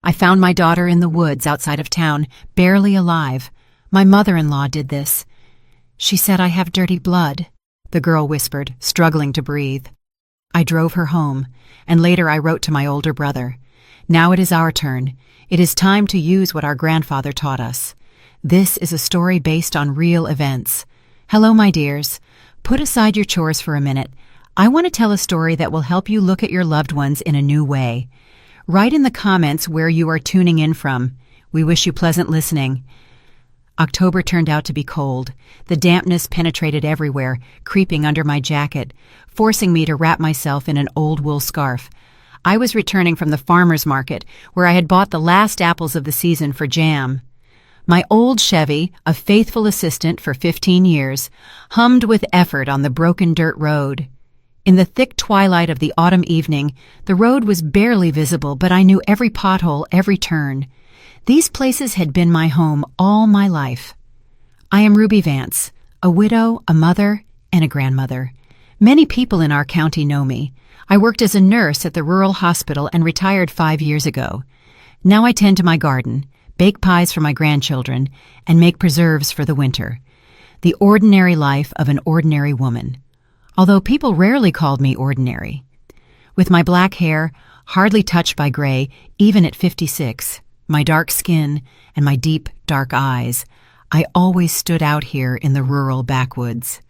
I found my daughter in the woods outside of town, barely alive. My mother-in-law did this. She said I have dirty blood, the girl whispered, struggling to breathe. I drove her home, and later I wrote to my older brother. Now it is our turn. It is time to use what our grandfather taught us. This is a story based on real events. Hello, my dears. Put aside your chores for a minute. I want to tell a story that will help you look at your loved ones in a new way. Write in the comments where you are tuning in from. We wish you pleasant listening. October turned out to be cold. The dampness penetrated everywhere, creeping under my jacket, forcing me to wrap myself in an old wool scarf. I was returning from the farmer's market, where I had bought the last apples of the season for jam. My old Chevy, a faithful assistant for 15 years, hummed with effort on the broken dirt road. In the thick twilight of the autumn evening, the road was barely visible, but I knew every pothole, every turn. These places had been my home all my life. I am Ruby Vance, a widow, a mother, and a grandmother. Many people in our county know me. I worked as a nurse at the rural hospital and retired 5 years ago. Now I tend to my garden, bake pies for my grandchildren, and make preserves for the winter. The ordinary life of an ordinary woman. Although people rarely called me ordinary. With my black hair, hardly touched by gray, even at 56, my dark skin, and my deep, dark eyes, I always stood out here in the rural backwoods.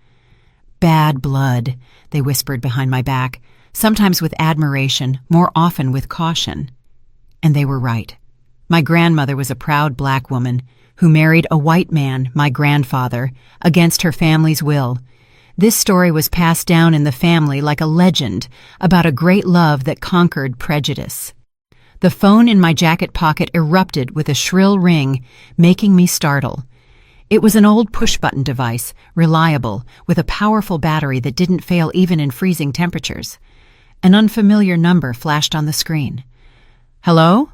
Bad blood, they whispered behind my back, sometimes with admiration, more often with caution. And they were right. My grandmother was a proud black woman who married a white man, my grandfather, against her family's will. This story was passed down in the family like a legend about a great love that conquered prejudice. The phone in my jacket pocket erupted with a shrill ring, making me startle. It was an old push-button device, reliable, with a powerful battery that didn't fail even in freezing temperatures. An unfamiliar number flashed on the screen. Hello?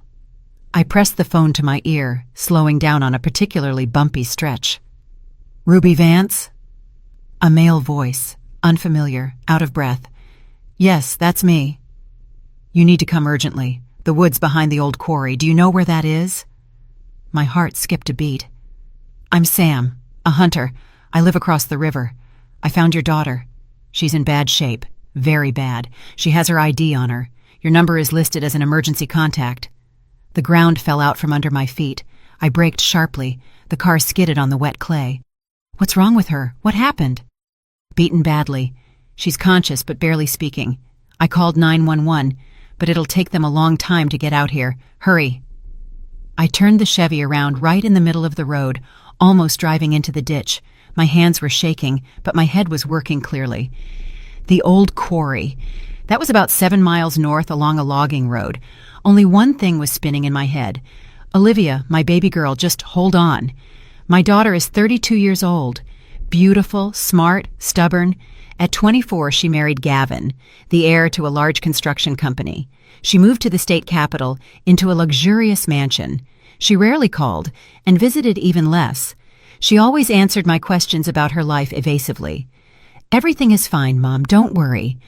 I pressed the phone to my ear, slowing down on a particularly bumpy stretch. Ruby Vance? A male voice, unfamiliar, out of breath. Yes, that's me. You need to come urgently. The woods behind the old quarry. Do you know where that is? My heart skipped a beat. I'm Sam, a hunter. I live across the river. I found your daughter. She's in bad shape. Very bad. She has her ID on her. Your number is listed as an emergency contact. The ground fell out from under my feet. I braked sharply. The car skidded on the wet clay. What's wrong with her? What happened? Beaten badly. She's conscious but barely speaking. I called 911, but it'll take them a long time to get out here. Hurry. I turned the Chevy around right in the middle of the road, almost driving into the ditch. My hands were shaking, but my head was working clearly. The old quarry. That was about 7 miles north along a logging road. Only one thing was spinning in my head. Olivia, my baby girl, just hold on. My daughter is 32 years old. Beautiful, smart, stubborn. At 24, she married Gavin, the heir to a large construction company. She moved to the state capital, into a luxurious mansion. She rarely called, and visited even less. She always answered my questions about her life evasively. Everything is fine, Mom, don't worry.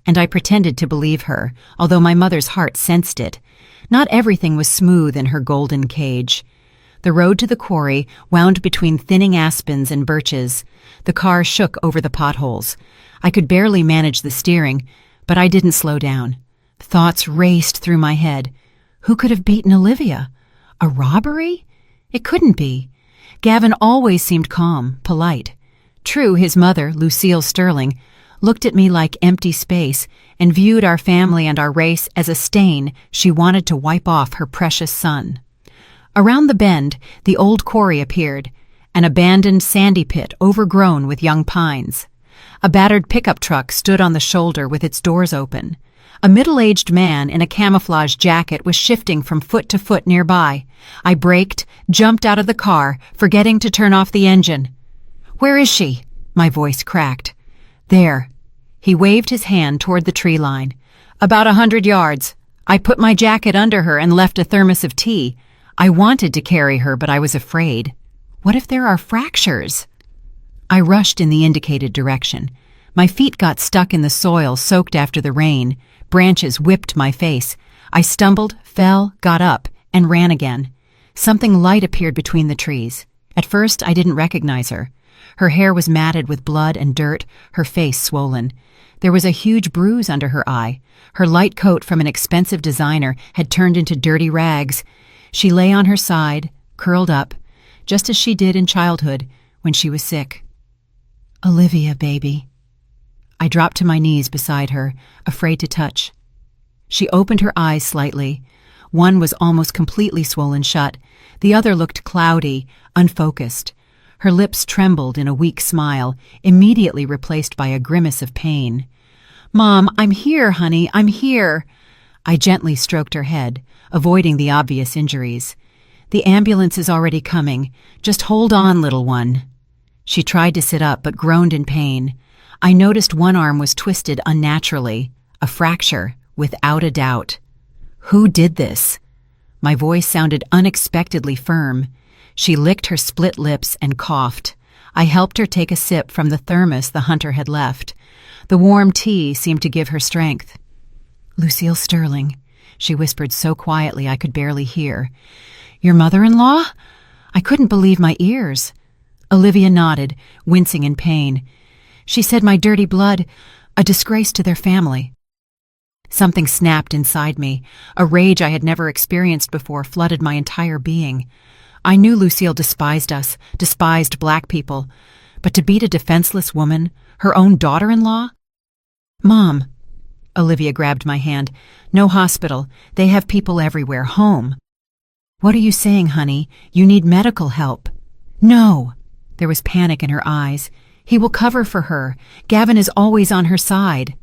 And I pretended to believe her, although my mother's heart sensed it. Not everything was smooth in her golden cage. The road to the quarry wound between thinning aspens and birches. The car shook over the potholes. I could barely manage the steering, but I didn't slow down. Thoughts raced through my head. Who could have beaten Olivia? A robbery? It couldn't be. Gavin always seemed calm, polite. True, his mother, Lucille Sterling, looked at me like empty space and viewed our family and our race as a stain she wanted to wipe off her precious son. Around the bend, the old quarry appeared, an abandoned sandy pit overgrown with young pines. A battered pickup truck stood on the shoulder with its doors open. A middle-aged man in a camouflage jacket was shifting from foot to foot nearby. I braked, jumped out of the car, forgetting to turn off the engine. "Where is she?" My voice cracked. "There." He waved his hand toward the tree line. "About 100 yards. I put my jacket under her and left a thermos of tea. I wanted to carry her, but I was afraid. What if there are fractures?" I rushed in the indicated direction. My feet got stuck in the soil soaked after the rain. Branches whipped my face. I stumbled, fell, got up, and ran again. Something light appeared between the trees. At first, I didn't recognize her. Her hair was matted with blood and dirt, her face swollen. There was a huge bruise under her eye. Her light coat from an expensive designer had turned into dirty rags. She lay on her side, curled up, just as she did in childhood when she was sick. "Olivia, baby." I dropped to my knees beside her, afraid to touch. She opened her eyes slightly. One was almost completely swollen shut. The other looked cloudy, unfocused. Her lips trembled in a weak smile, immediately replaced by a grimace of pain. "Mom, I'm here, honey, I'm here." I gently stroked her head, avoiding the obvious injuries. "The ambulance is already coming. Just hold on, little one." She tried to sit up, but groaned in pain. I noticed one arm was twisted unnaturally, a fracture, without a doubt. Who did this? My voice sounded unexpectedly firm. She licked her split lips and coughed. I helped her take a sip from the thermos the hunter had left. The warm tea seemed to give her strength. "Lucille Sterling," she whispered so quietly I could barely hear. "Your mother-in-law?" I couldn't believe my ears. Olivia nodded, wincing in pain. "She said my dirty blood, a disgrace to their family." Something snapped inside me. A rage I had never experienced before flooded my entire being. I knew Lucille despised us, despised black people. But to beat a defenseless woman, her own daughter-in-law? "Mom." Olivia grabbed my hand. "No hospital. They have people everywhere. Home." "What are you saying, honey? You need medical help." "No." There was panic in her eyes. "He will cover for her. Gavin is always on her side."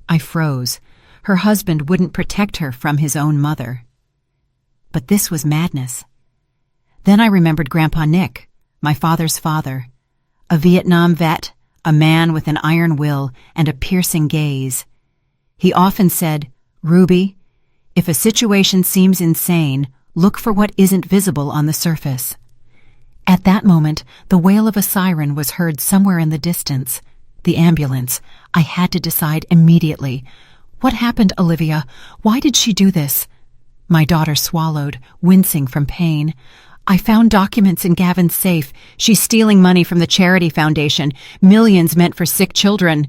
I froze. Her husband wouldn't protect her from his own mother. But this was madness. Then I remembered Grandpa Nick, my father's father. A Vietnam vet, a man with an iron will and a piercing gaze. He often said, "Ruby, if a situation seems insane, look for what isn't visible on the surface." At that moment, the wail of a siren was heard somewhere in the distance. The ambulance. I had to decide immediately. What happened, Olivia? Why did she do this? My daughter swallowed, wincing from pain. "I found documents in Gavin's safe. She's stealing money from the charity foundation, millions meant for sick children."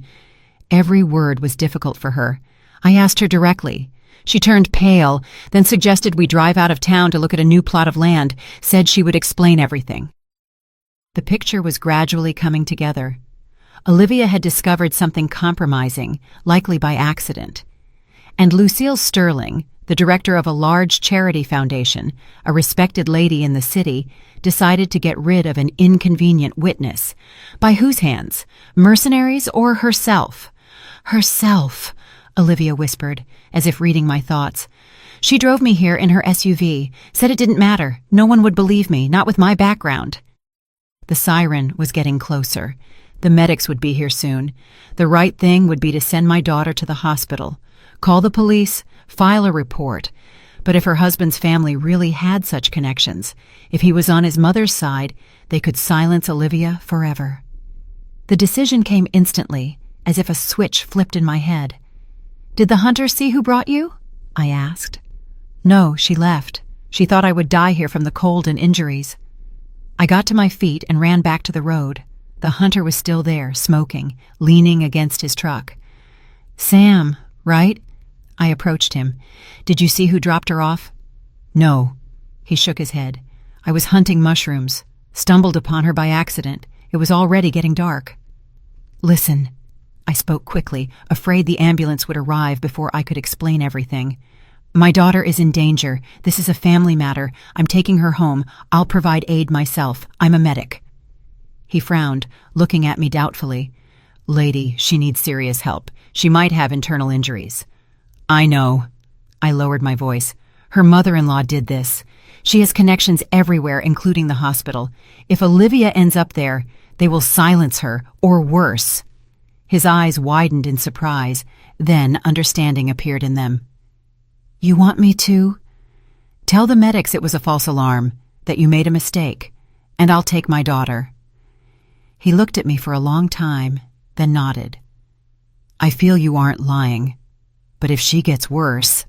Every word was difficult for her. I asked her directly. She turned pale, then suggested we drive out of town to look at a new plot of land, said she would explain everything. The picture was gradually coming together. Olivia had discovered something compromising, likely by accident. And Lucille Sterling, the director of a large charity foundation, a respected lady in the city, decided to get rid of an inconvenient witness. By whose hands? Mercenaries or herself? "Herself," Olivia whispered, as if reading my thoughts. "She drove me here in her SUV, said it didn't matter. No one would believe me, not with my background." The siren was getting closer. The medics would be here soon. The right thing would be to send my daughter to the hospital, call the police, file a report. But if her husband's family really had such connections, if he was on his mother's side, they could silence Olivia forever. The decision came instantly, as if a switch flipped in my head. "Did the hunter see who brought you?" I asked. "No, she left. She thought I would die here from the cold and injuries." I got to my feet and ran back to the road. The hunter was still there, smoking, leaning against his truck. "Sam, right?" I approached him. "Did you see who dropped her off?" "No." He shook his head. "I was hunting mushrooms. Stumbled upon her by accident. It was already getting dark." "Listen." I spoke quickly, afraid the ambulance would arrive before I could explain everything. "My daughter is in danger. This is a family matter. I'm taking her home. I'll provide aid myself. I'm a medic." He frowned, looking at me doubtfully. "Lady, she needs serious help. She might have internal injuries." "I know." I lowered my voice. "Her mother-in-law did this. She has connections everywhere, including the hospital. If Olivia ends up there, they will silence her, or worse." His eyes widened in surprise, then understanding appeared in them. "You want me to?" "Tell the medics it was a false alarm, that you made a mistake, and I'll take my daughter." He looked at me for a long time, then nodded. "I feel you aren't lying, but if she gets worse..."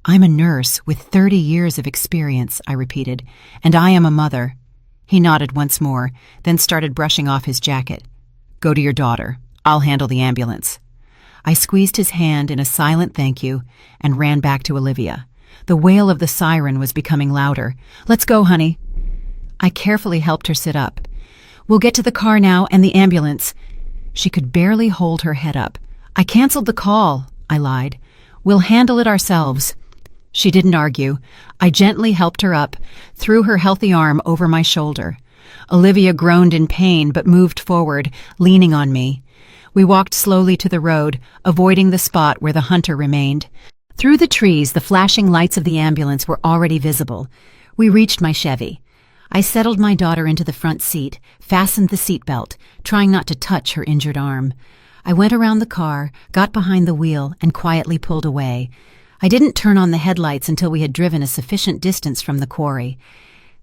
I'm a nurse with 30 years of experience, I repeated, and I am a mother. He nodded once more, then started brushing off his jacket. Go to your daughter. I'll handle the ambulance. I squeezed his hand in a silent thank you and ran back to Olivia. The wail of the siren was becoming louder. Let's go, honey. I carefully helped her sit up. We'll get to the car now and the ambulance. She could barely hold her head up. I canceled the call, I lied. We'll handle it ourselves. She didn't argue. I gently helped her up, threw her healthy arm over my shoulder. Olivia groaned in pain but moved forward, leaning on me. We walked slowly to the road, avoiding the spot where the hunter remained. Through the trees, the flashing lights of the ambulance were already visible. We reached my Chevy. I settled my daughter into the front seat, fastened the seatbelt, trying not to touch her injured arm. I went around the car, got behind the wheel, and quietly pulled away. I didn't turn on the headlights until we had driven a sufficient distance from the quarry.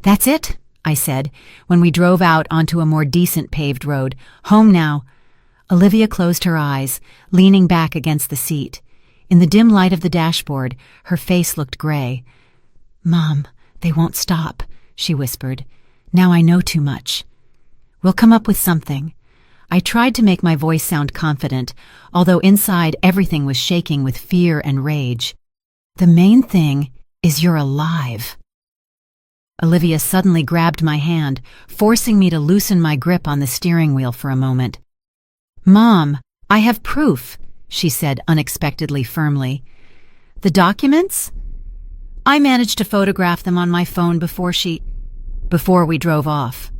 That's it, I said, when we drove out onto a more decent paved road. Home now. Olivia closed her eyes, leaning back against the seat. In the dim light of the dashboard, her face looked gray. Mom, they won't stop, she whispered. Now I know too much. We'll come up with something. I tried to make my voice sound confident, although inside everything was shaking with fear and rage. The main thing is you're alive. Olivia suddenly grabbed my hand, forcing me to loosen my grip on the steering wheel for a moment. Mom, I have proof, she said unexpectedly firmly. The documents? I managed to photograph them on my phone before we drove off.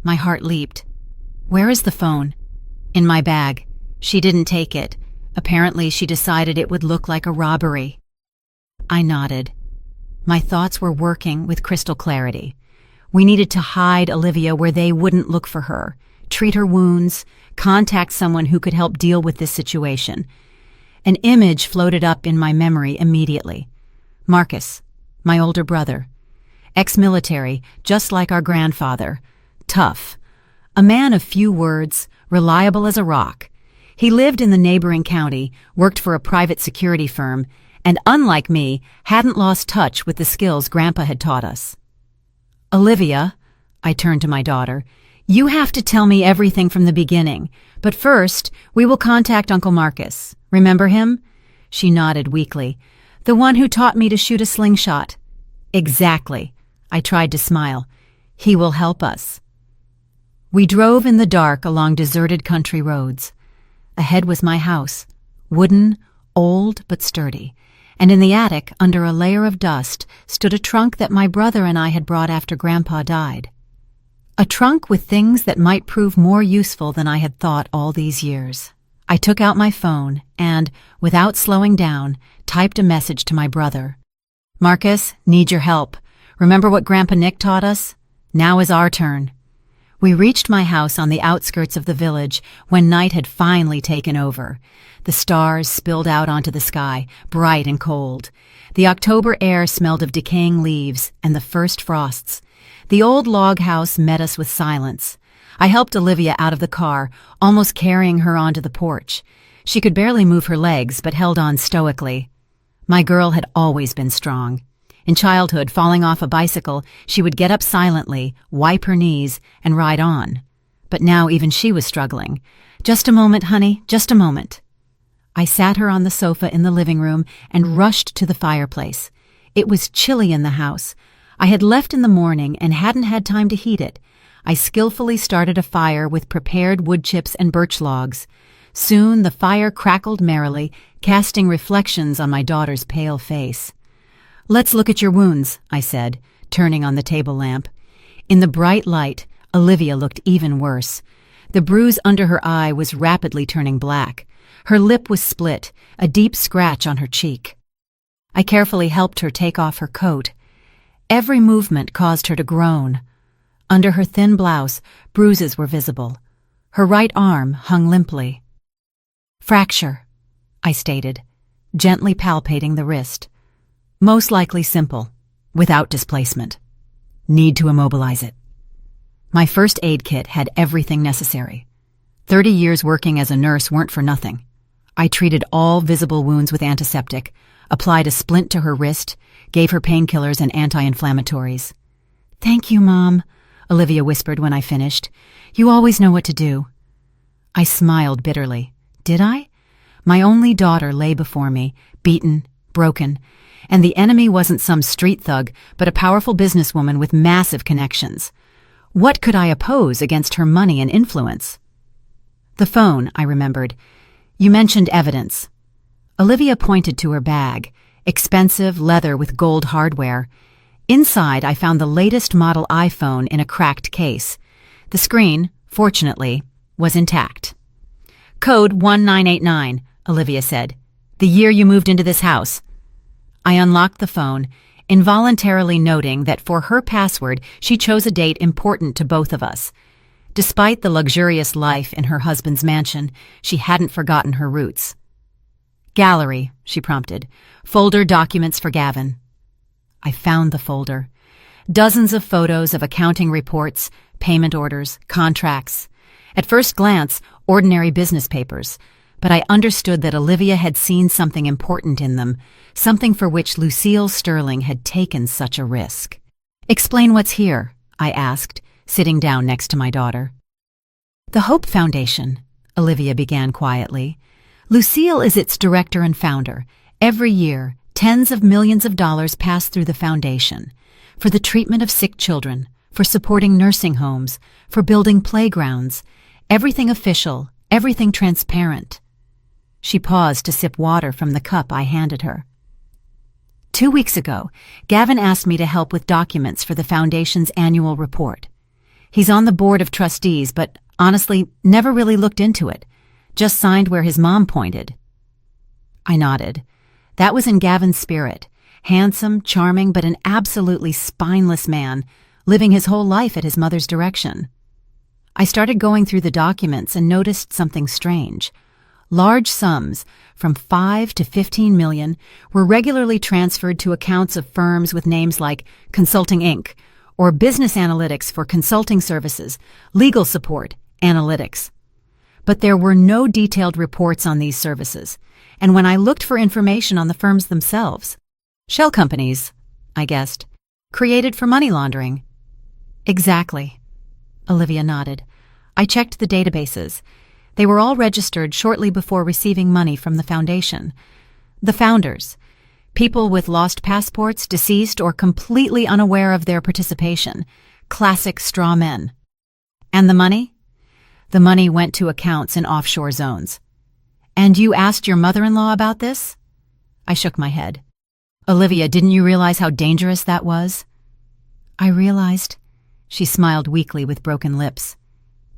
My heart leaped. Where is the phone? In my bag. She didn't take it. Apparently she decided it would look like a robbery. I nodded. My thoughts were working with crystal clarity. We needed to hide Olivia where they wouldn't look for her, treat her wounds, contact someone who could help deal with this situation. An image floated up in my memory immediately. Marcus, my older brother. Ex-military, just like our grandfather. Tough. A man of few words, reliable as a rock. He lived in the neighboring county, worked for a private security firm, and unlike me, hadn't lost touch with the skills Grandpa had taught us. Olivia, I turned to my daughter, you have to tell me everything from the beginning, but first, we will contact Uncle Marcus. Remember him? She nodded weakly. The one who taught me to shoot a slingshot. Exactly. I tried to smile. He will help us. We drove in the dark along deserted country roads. Ahead was my house, wooden, old but sturdy, and in the attic, under a layer of dust, stood a trunk that my brother and I had brought after Grandpa died. A trunk with things that might prove more useful than I had thought all these years. I took out my phone and, without slowing down, typed a message to my brother. Marcus, need your help. Remember what Grandpa Nick taught us? Now is our turn. We reached my house on the outskirts of the village when night had finally taken over. The stars spilled out onto the sky, bright and cold. The October air smelled of decaying leaves and the first frosts. The old log house met us with silence. I helped Olivia out of the car, almost carrying her onto the porch. She could barely move her legs, but held on stoically. My girl had always been strong. In childhood, falling off a bicycle, she would get up silently, wipe her knees, and ride on. But now even she was struggling. Just a moment, honey, just a moment. I sat her on the sofa in the living room and rushed to the fireplace. It was chilly in the house. I had left in the morning and hadn't had time to heat it. I skillfully started a fire with prepared wood chips and birch logs. Soon the fire crackled merrily, casting reflections on my daughter's pale face. Let's look at your wounds, I said, turning on the table lamp. In the bright light, Olivia looked even worse. The bruise under her eye was rapidly turning black. Her lip was split, a deep scratch on her cheek. I carefully helped her take off her coat. Every movement caused her to groan. Under her thin blouse, bruises were visible. Her right arm hung limply. Fracture, I stated, gently palpating the wrist. Most likely simple, without displacement. Need to immobilize it. My first aid kit had everything necessary. 30 years working as a nurse weren't for nothing. I treated all visible wounds with antiseptic, applied a splint to her wrist, gave her painkillers and anti-inflammatories. "Thank you, Mom," Olivia whispered when I finished. "You always know what to do." I smiled bitterly. Did I? My only daughter lay before me, beaten, broken, and the enemy wasn't some street thug, but a powerful businesswoman with massive connections. What could I oppose against her money and influence? The phone, I remembered. You mentioned evidence. Olivia pointed to her bag, expensive leather with gold hardware. Inside, I found the latest model iPhone in a cracked case. The screen, fortunately, was intact. "Code 1989, Olivia said. "The year you moved into this house." I unlocked the phone, involuntarily noting that for her password she chose a date important to both of us. Despite the luxurious life in her husband's mansion, she hadn't forgotten her roots. "Gallery," she prompted. "Folder documents for Gavin." I found the folder. Dozens of photos of accounting reports, payment orders, contracts. At first glance, ordinary business papers, but I understood that Olivia had seen something important in them, something for which Lucille Sterling had taken such a risk. "Explain what's here," I asked, sitting down next to my daughter. "The Hope Foundation," Olivia began quietly. "Lucille is its director and founder. Every year, tens of millions of dollars pass through the foundation for the treatment of sick children, for supporting nursing homes, for building playgrounds. Everything official, everything transparent." She paused to sip water from the cup I handed her. 2 weeks ago, Gavin asked me to help with documents for the Foundation's annual report. He's on the board of trustees, but honestly, never really looked into it. Just signed where his mom pointed. I nodded. That was in Gavin's spirit. Handsome, charming, but an absolutely spineless man, living his whole life at his mother's direction. I started going through the documents and noticed something strange. Large sums, from 5 to 15 million, were regularly transferred to accounts of firms with names like Consulting Inc., or Business Analytics for consulting services, legal support, analytics. But there were no detailed reports on these services, and when I looked for information on the firms themselves, shell companies, I guessed, created for money laundering. Exactly. Olivia nodded. I checked the databases. They were all registered shortly before receiving money from the foundation. The founders, people with lost passports, deceased, or completely unaware of their participation. Classic straw men. And the money? The money went to accounts in offshore zones. "And you asked your mother-in-law about this?" I shook my head. "Olivia, didn't you realize how dangerous that was?" "I realized." She smiled weakly with broken lips.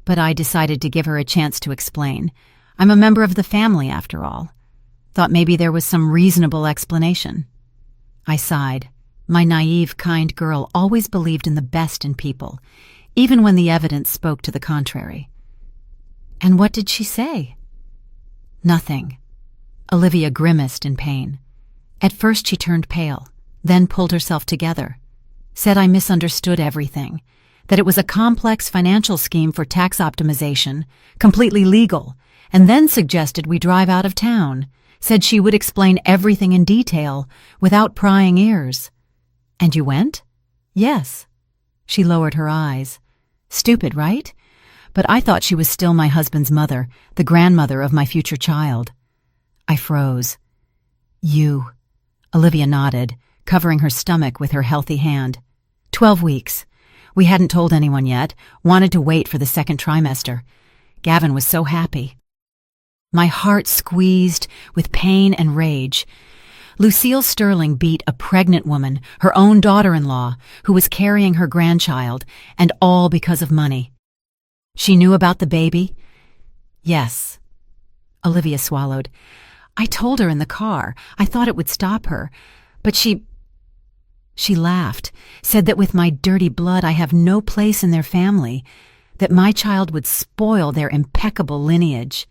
But I decided to give her a chance to explain. I'm a member of the family, after all. Thought maybe there was some reasonable explanation. I sighed. My naive, kind girl always believed in the best in people, even when the evidence spoke to the contrary. "And what did she say?" "Nothing." Olivia grimaced in pain. At first she turned pale, then pulled herself together. Said I misunderstood everything. That it was a complex financial scheme for tax optimization, completely legal, and then suggested we drive out of town. Said she would explain everything in detail, without prying ears. "And you went?" "Yes." She lowered her eyes. Stupid, right? But I thought she was still my husband's mother, the grandmother of my future child. I froze. "You." Olivia nodded, covering her stomach with her healthy hand. 12 weeks. We hadn't told anyone yet, wanted to wait for the second trimester. Gavin was so happy. My heart squeezed with pain and rage. Lucille Sterling beat a pregnant woman, her own daughter-in-law, who was carrying her grandchild, and all because of money. She knew about the baby? Yes. Olivia swallowed. I told her in the car. I thought it would stop her. But she laughed, said that with my dirty blood I have no place in their family, that my child would spoil their impeccable lineage.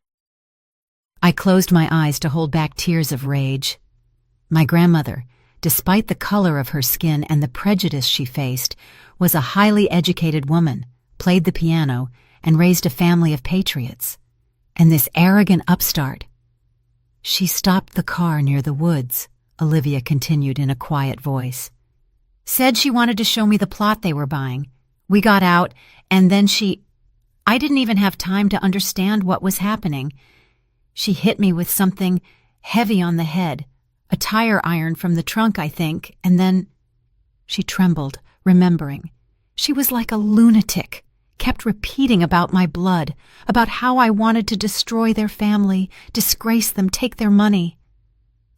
I closed my eyes to hold back tears of rage. My grandmother, despite the color of her skin and the prejudice she faced, was a highly educated woman, played the piano, and raised a family of patriots. And this arrogant upstart. She stopped the car near the woods, Olivia continued in a quiet voice. Said she wanted to show me the plot they were buying. We got out, and then I didn't even have time to understand what was happening. She hit me with something heavy on the head, a tire iron from the trunk, I think, and then she trembled, remembering. She was like a lunatic, kept repeating about my blood, about how I wanted to destroy their family, disgrace them, take their money.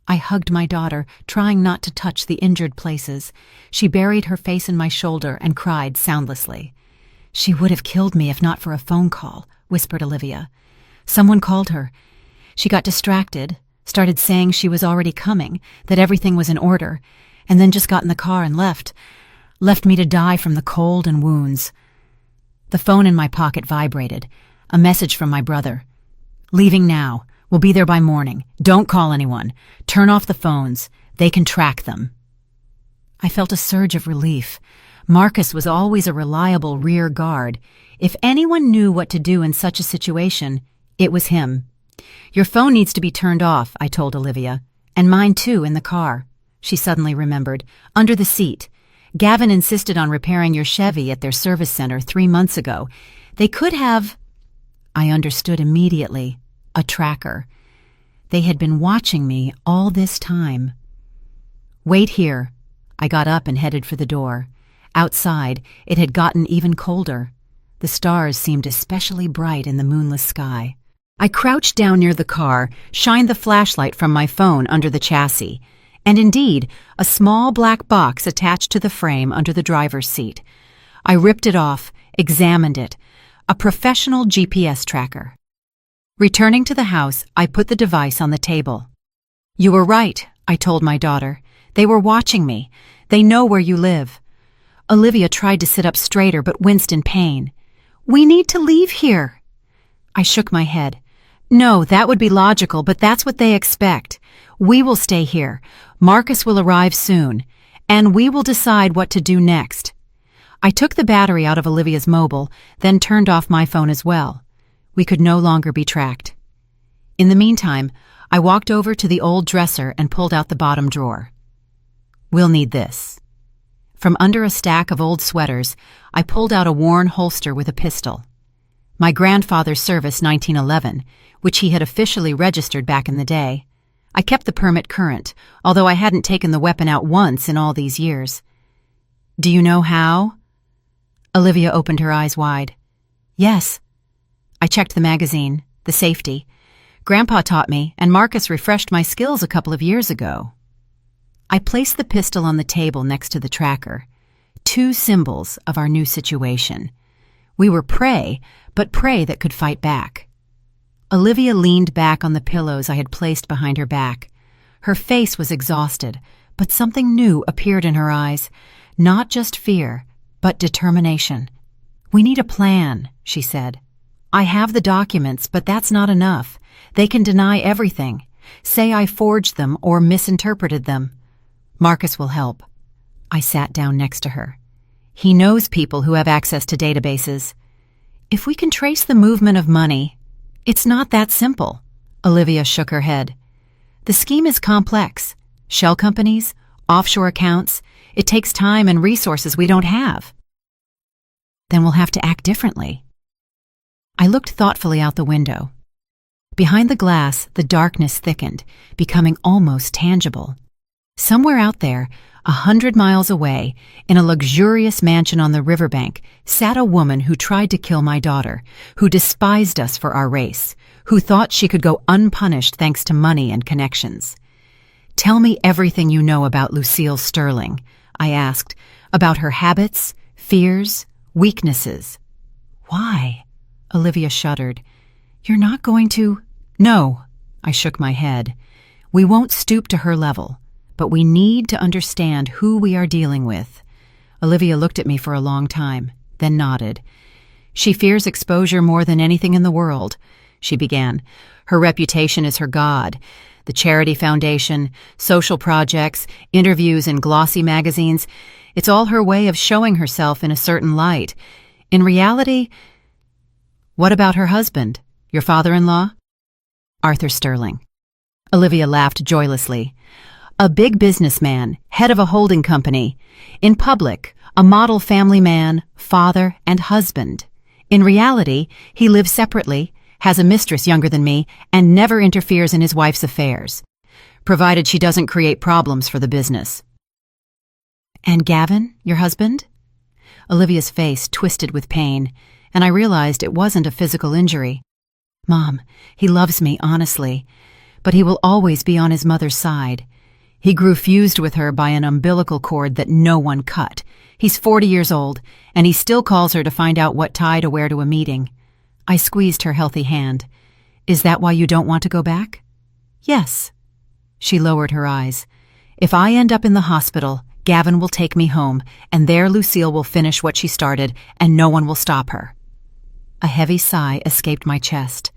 I hugged my daughter, trying not to touch the injured places. She buried her face in my shoulder and cried soundlessly. She would have killed me if not for a phone call, whispered Olivia. Someone called her. She got distracted, started saying she was already coming, that everything was in order, and then just got in the car and left me to die from the cold and wounds. The phone in my pocket vibrated, a message from my brother. Leaving now. We'll be there by morning. Don't call anyone. Turn off the phones. They can track them. I felt a surge of relief. Marcus was always a reliable rear guard. If anyone knew what to do in such a situation, it was him. Your phone needs to be turned off, I told Olivia. And mine too, in the car. She suddenly remembered. Under the seat. Gavin insisted on repairing your Chevy at their service center 3 months ago. They could have... I understood immediately. A tracker. They had been watching me all this time. Wait here. I got up and headed for the door. Outside, it had gotten even colder. The stars seemed especially bright in the moonless sky. I crouched down near the car, shined the flashlight from my phone under the chassis, and indeed, a small black box attached to the frame under the driver's seat. I ripped it off, examined it. A professional GPS tracker. Returning to the house, I put the device on the table. You were right, I told my daughter. They were watching me. They know where you live. Olivia tried to sit up straighter but winced in pain. We need to leave here. I shook my head. No, that would be logical, but that's what they expect. We will stay here. Marcus will arrive soon, and we will decide what to do next. I took the battery out of Olivia's mobile, then turned off my phone as well. We could no longer be tracked. In the meantime, I walked over to the old dresser and pulled out the bottom drawer. We'll need this. From under a stack of old sweaters, I pulled out a worn holster with a pistol. My grandfather's service 1911, which he had officially registered back in the day. I kept the permit current, although I hadn't taken the weapon out once in all these years. Do you know how? Olivia opened her eyes wide. Yes. I checked the magazine, the safety. Grandpa taught me, and Marcus refreshed my skills a couple of years ago. I placed the pistol on the table next to the tracker, 2 symbols of our new situation. We were prey, but prey that could fight back. Olivia leaned back on the pillows I had placed behind her back. Her face was exhausted, but something new appeared in her eyes, not just fear, but determination. We need a plan, she said. I have the documents, but that's not enough. They can deny everything. Say I forged them or misinterpreted them. Marcus will help. I sat down next to her. He knows people who have access to databases. If we can trace the movement of money, it's not that simple. Olivia shook her head. The scheme is complex. Shell companies, offshore accounts. It takes time and resources we don't have. Then we'll have to act differently. I looked thoughtfully out the window. Behind the glass, the darkness thickened, becoming almost tangible. Somewhere out there, 100 miles away, in a luxurious mansion on the riverbank, sat a woman who tried to kill my daughter, who despised us for our race, who thought she could go unpunished thanks to money and connections. Tell me everything you know about Lucille Sterling, I asked, about her habits, fears, weaknesses. Why? Olivia shuddered. You're not going to... No, I shook my head. We won't stoop to her level, but we need to understand who we are dealing with. Olivia looked at me for a long time, then nodded. She fears exposure more than anything in the world, she began. Her reputation is her god. The charity foundation, social projects, interviews in glossy magazines. It's all her way of showing herself in a certain light. In reality... What about her husband, your father-in-law? Arthur Sterling. Olivia laughed joylessly. A big businessman, head of a holding company. In public, a model family man, father, and husband. In reality, he lives separately, has a mistress younger than me, and never interferes in his wife's affairs, provided she doesn't create problems for the business. And Gavin, your husband? Olivia's face twisted with pain, and I realized it wasn't a physical injury. Mom, he loves me, honestly, but he will always be on his mother's side. He grew fused with her by an umbilical cord that no one cut. He's 40 years old, and he still calls her to find out what tie to wear to a meeting. I squeezed her healthy hand. Is that why you don't want to go back? Yes. She lowered her eyes. If I end up in the hospital, Gavin will take me home, and there Lucille will finish what she started, and no one will stop her. A heavy sigh escaped my chest.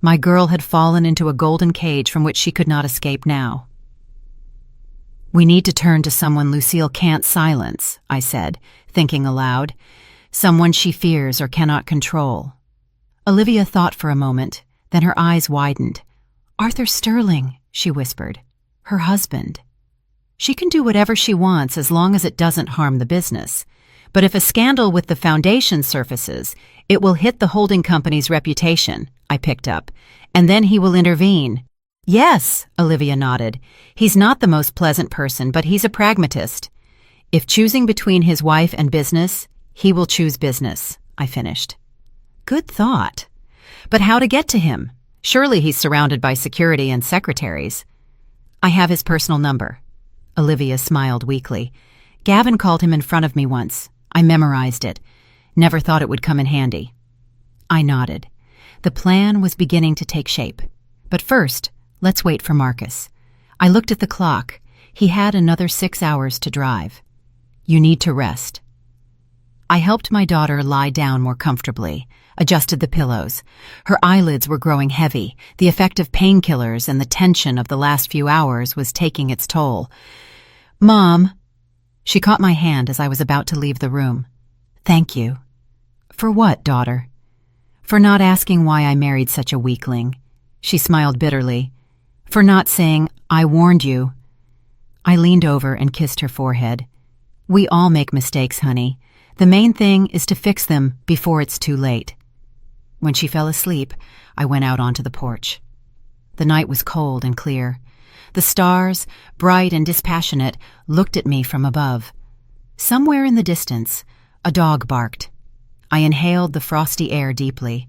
My girl had fallen into a golden cage from which she could not escape now. We need to turn to someone Lucille can't silence, I said, thinking aloud. Someone she fears or cannot control. Olivia thought for a moment, then her eyes widened. Arthur Sterling, she whispered. Her husband. She can do whatever she wants as long as it doesn't harm the business. But if a scandal with the foundation surfaces, it will hit the holding company's reputation, I picked up, and then he will intervene. Yes, Olivia nodded. He's not the most pleasant person, but he's a pragmatist. If choosing between his wife and business, he will choose business, I finished. Good thought. But how to get to him? Surely he's surrounded by security and secretaries. I have his personal number. Olivia smiled weakly. Gavin called him in front of me once. I memorized it. Never thought it would come in handy. I nodded. The plan was beginning to take shape. But first, let's wait for Marcus. I looked at the clock. He had another 6 hours to drive. You need to rest. I helped my daughter lie down more comfortably, adjusted the pillows. Her eyelids were growing heavy. The effect of painkillers and the tension of the last few hours was taking its toll. Mom. She caught my hand as I was about to leave the room. Thank you. For what, daughter? For not asking why I married such a weakling. She smiled bitterly. For not saying, I warned you. I leaned over and kissed her forehead. We all make mistakes, honey. The main thing is to fix them before it's too late. When she fell asleep, I went out onto the porch. The night was cold and clear. The stars, bright and dispassionate, looked at me from above. Somewhere in the distance, a dog barked. I inhaled the frosty air deeply.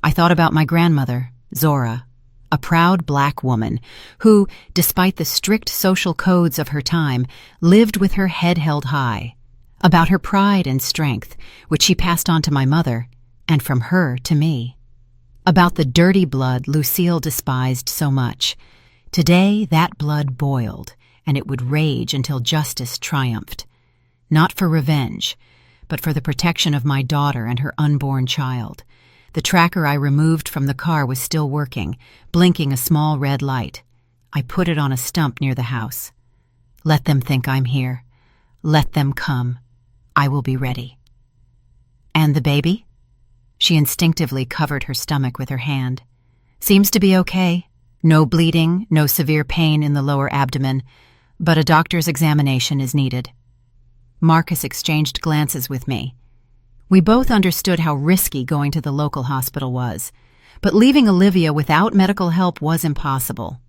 I thought about my grandmother, Zora, a proud black woman who, despite the strict social codes of her time, lived with her head held high. About her pride and strength, which she passed on to my mother, and from her to me. About the dirty blood Lucille despised so much. Today that blood boiled, and it would rage until justice triumphed. Not for revenge, but for the protection of my daughter and her unborn child. The tracker I removed from the car was still working, blinking a small red light. I put it on a stump near the house. Let them think I'm here. Let them come. I will be ready. And the baby? She instinctively covered her stomach with her hand. Seems to be okay. No bleeding, no severe pain in the lower abdomen, but a doctor's examination is needed. Marcus exchanged glances with me. We both understood how risky going to the local hospital was, but leaving Olivia without medical help was impossible.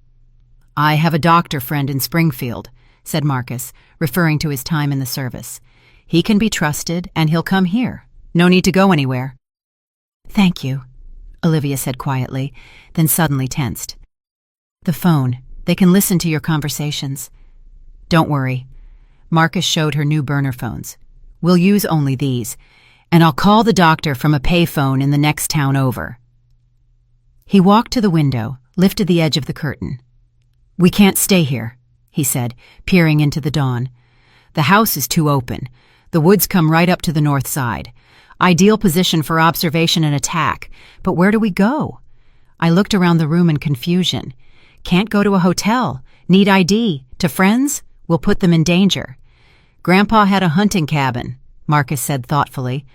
I have a doctor friend in Springfield, said Marcus, referring to his time in the service. He can be trusted, and he'll come here. No need to go anywhere. Thank you, Olivia said quietly, then suddenly tensed. The phone. They can listen to your conversations. Don't worry. Marcus showed her new burner phones. We'll use only these, and I'll call the doctor from a payphone in the next town over. He walked to the window, lifted the edge of the curtain. We can't stay here, he said, peering into the dawn. The house is too open. The woods come right up to the north side. Ideal position for observation and attack. But where do we go? I looked around the room in confusion. Can't go to a hotel. Need ID. To friends? We'll put them in danger. Grandpa had a hunting cabin, Marcus said thoughtfully.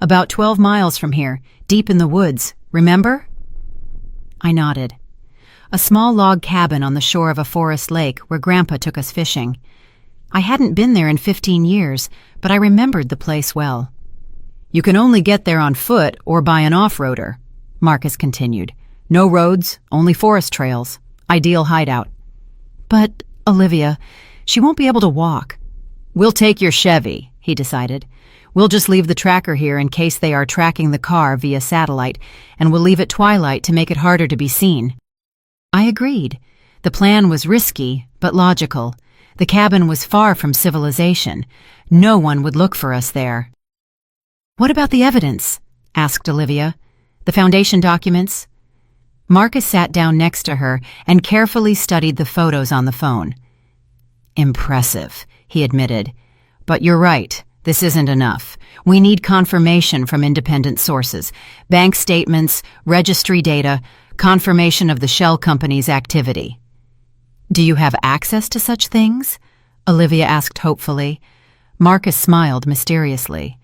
About 12 miles from here, deep in the woods. Remember? I nodded. a small log cabin on the shore of a forest lake where Grandpa took us fishing. I hadn't been there in 15 years, but I remembered the place well. "You can only get there on foot or by an off-roader," Marcus continued. "No roads, only forest trails. Ideal hideout." "But, Olivia, she won't be able to walk." "We'll take your Chevy," he decided. "We'll just leave the tracker here in case they are tracking the car via satellite, and we'll leave at twilight to make it harder to be seen." I agreed. The plan was risky, but logical. The cabin was far from civilization. No one would look for us there. "What about the evidence?" asked Olivia. "The foundation documents?" Marcus sat down next to her and carefully studied the photos on the phone. "Impressive," he admitted. "But you're right. This isn't enough. We need confirmation from independent sources, bank statements, registry data, confirmation of the shell company's activity." "Do you have access to such things?" Olivia asked hopefully. Marcus smiled mysteriously.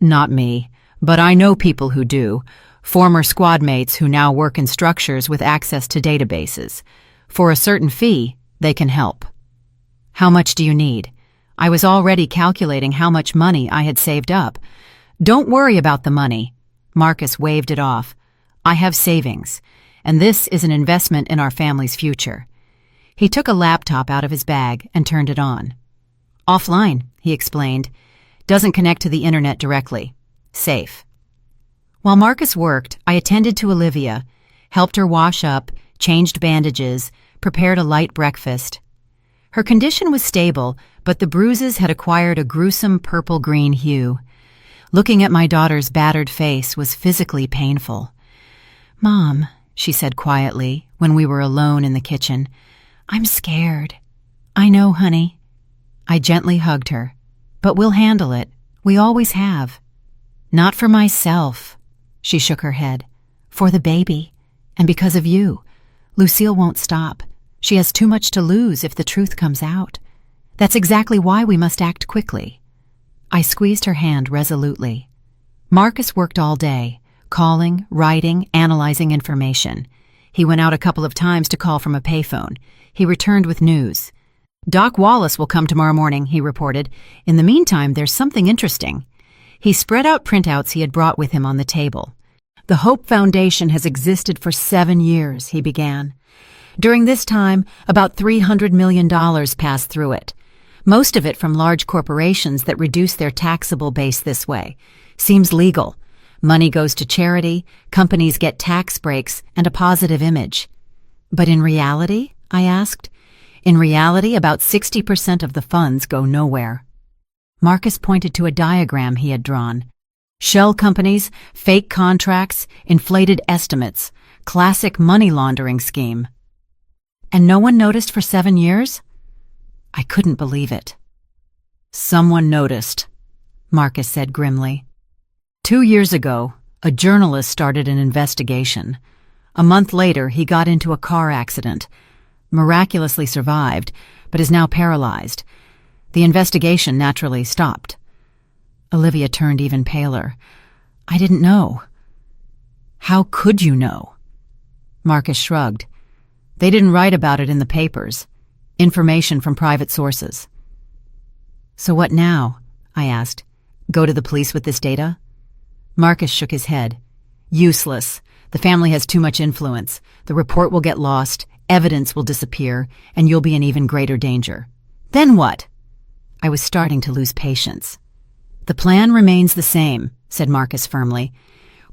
"Not me, but I know people who do, former squad mates who now work in structures with access to databases. For a certain fee, they can help." "How much do you need?" I was already calculating how much money I had saved up. "Don't worry about the money." Marcus waved it off. "I have savings, and this is an investment in our family's future." He took a laptop out of his bag and turned it on. "Offline," he explained. "Doesn't connect to the internet directly. Safe." While Marcus worked, I attended to Olivia, helped her wash up, changed bandages, prepared a light breakfast. Her condition was stable, but the bruises had acquired a gruesome purple-green hue. Looking at my daughter's battered face was physically painful. "Mom," she said quietly when we were alone in the kitchen, "I'm scared." "I know, honey." I gently hugged her. "But we'll handle it. We always have." "Not for myself." She shook her head. "For the baby. And because of you. Lucille won't stop. She has too much to lose if the truth comes out. That's exactly why we must act quickly." I squeezed her hand resolutely. Marcus worked all day, calling, writing, analyzing information. He went out a couple of times to call from a payphone. He returned with news. "Doc Wallace will come tomorrow morning," he reported. "In the meantime, there's something interesting." He spread out printouts he had brought with him on the table. "The Hope Foundation has existed for 7 years," he began. "During this time, about $300 million passed through it. Most of it from large corporations that reduce their taxable base this way. Seems legal. Money goes to charity, companies get tax breaks, and a positive image." "But in reality?" I asked. "In reality, about 60% of the funds go nowhere." Marcus pointed to a diagram he had drawn. "Shell companies, fake contracts, inflated estimates, classic money laundering scheme." "And no one noticed for 7 years?" I couldn't believe it. "Someone noticed," Marcus said grimly. 2 years ago, a journalist started an investigation. A month later, he got into a car accident, miraculously survived, but is now paralyzed. The investigation naturally stopped." Olivia turned even paler. "I didn't know." "How could you know?" Marcus shrugged. "They didn't write about it in the papers. Information from private sources." "So what now?" I asked. "Go to the police with this data?" Marcus shook his head. "Useless. The family has too much influence. The report will get lost, evidence will disappear, and you'll be in even greater danger." "Then what?" I was starting to lose patience. "The plan remains the same," said Marcus firmly.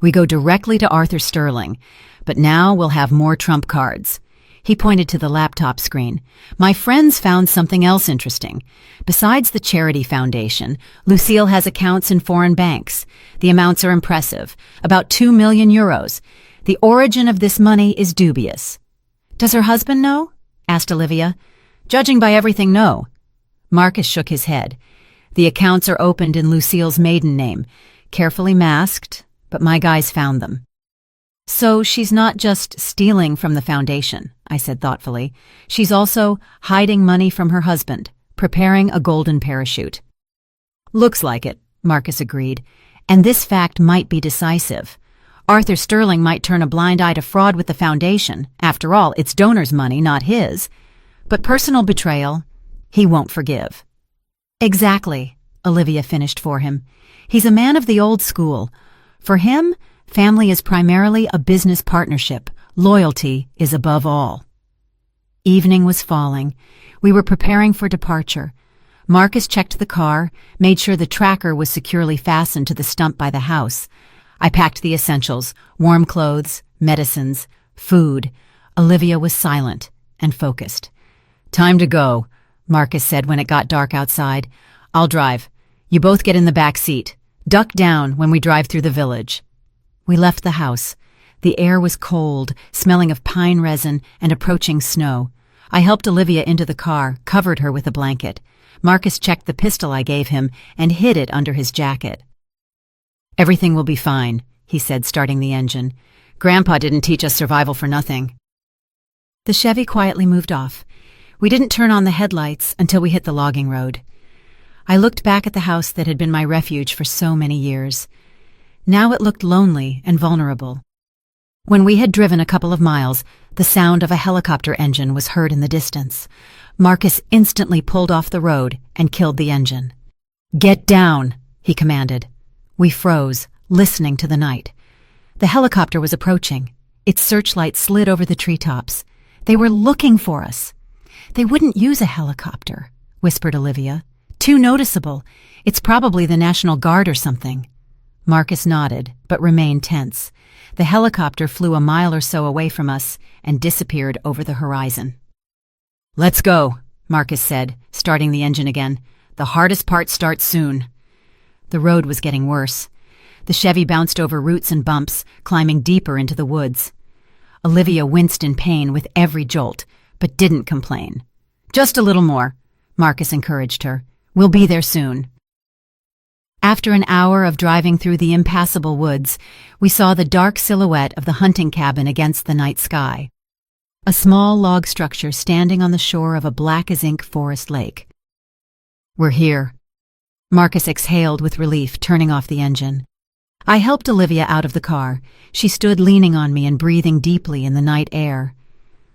"We go directly to Arthur Sterling, but now we'll have more trump cards." He pointed to the laptop screen. "My friends found something else interesting. Besides the charity foundation, Lucille has accounts in foreign banks. The amounts are impressive, about 2 million euros. The origin of this money is dubious." "Does her husband know?" asked Olivia. "Judging by everything, no." Marcus shook his head. "The accounts are opened in Lucille's maiden name, carefully masked, but my guys found them." "So she's not just stealing from the foundation," I said thoughtfully. "She's also hiding money from her husband, preparing a golden parachute." "Looks like it," Marcus agreed. "And this fact might be decisive. Arthur Sterling might turn a blind eye to fraud with the foundation. After all, it's donors' money, not his. But personal betrayal, he won't forgive. Exactly, Olivia finished for him. He's a man of the old school. For him, family is primarily a business partnership. Loyalty is above all. Evening was falling. We were preparing for departure. Marcus checked the car, made sure the tracker was securely fastened to the stump by the house. I packed the essentials, warm clothes, medicines, food. Olivia was silent and focused. "Time to go," Marcus said when it got dark outside. "I'll drive. You both get in the back seat. Duck down when we drive through the village." We left the house. The air was cold, smelling of pine resin and approaching snow. I helped Olivia into the car, covered her with a blanket. Marcus checked the pistol I gave him and hid it under his jacket. "Everything will be fine," he said, starting the engine. "Grandpa didn't teach us survival for nothing." The Chevy quietly moved off. We didn't turn on the headlights until we hit the logging road. I looked back at the house that had been my refuge for so many years. Now it looked lonely and vulnerable. When we had driven a couple of miles, the sound of a helicopter engine was heard in the distance. Marcus instantly pulled off the road and killed the engine. "Get down," he commanded. We froze, listening to the night. The helicopter was approaching. Its searchlight slid over the treetops. They were looking for us. "They wouldn't use a helicopter," whispered Olivia. "Too noticeable. It's probably the National Guard or something." Marcus nodded, but remained tense. The helicopter flew a mile or so away from us and disappeared over the horizon. "Let's go," Marcus said, starting the engine again. "The hardest part starts soon." The road was getting worse. The Chevy bounced over roots and bumps, climbing deeper into the woods. Olivia winced in pain with every jolt, but didn't complain. "Just a little more," Marcus encouraged her. "We'll be there soon." After an hour of driving through the impassable woods, we saw the dark silhouette of the hunting cabin against the night sky. A small log structure standing on the shore of a black-as-ink forest lake. "We're here." Marcus exhaled with relief, turning off the engine. I helped Olivia out of the car. She stood leaning on me and breathing deeply in the night air.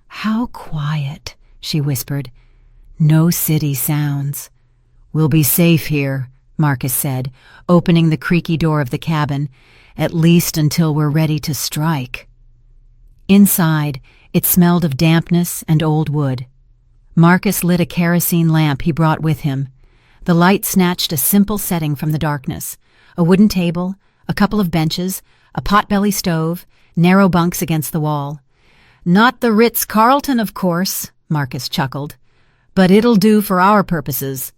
"How quiet," she whispered. "No city sounds." "We'll be safe here," Marcus said, opening the creaky door of the cabin, "at least until we're ready to strike." Inside, it smelled of dampness and old wood. Marcus lit a kerosene lamp he brought with him. The light snatched a simple setting from the darkness: a wooden table, a couple of benches, a potbelly stove, narrow bunks against the wall. "Not the Ritz-Carlton, of course," Marcus chuckled, "but it'll do for our purposes."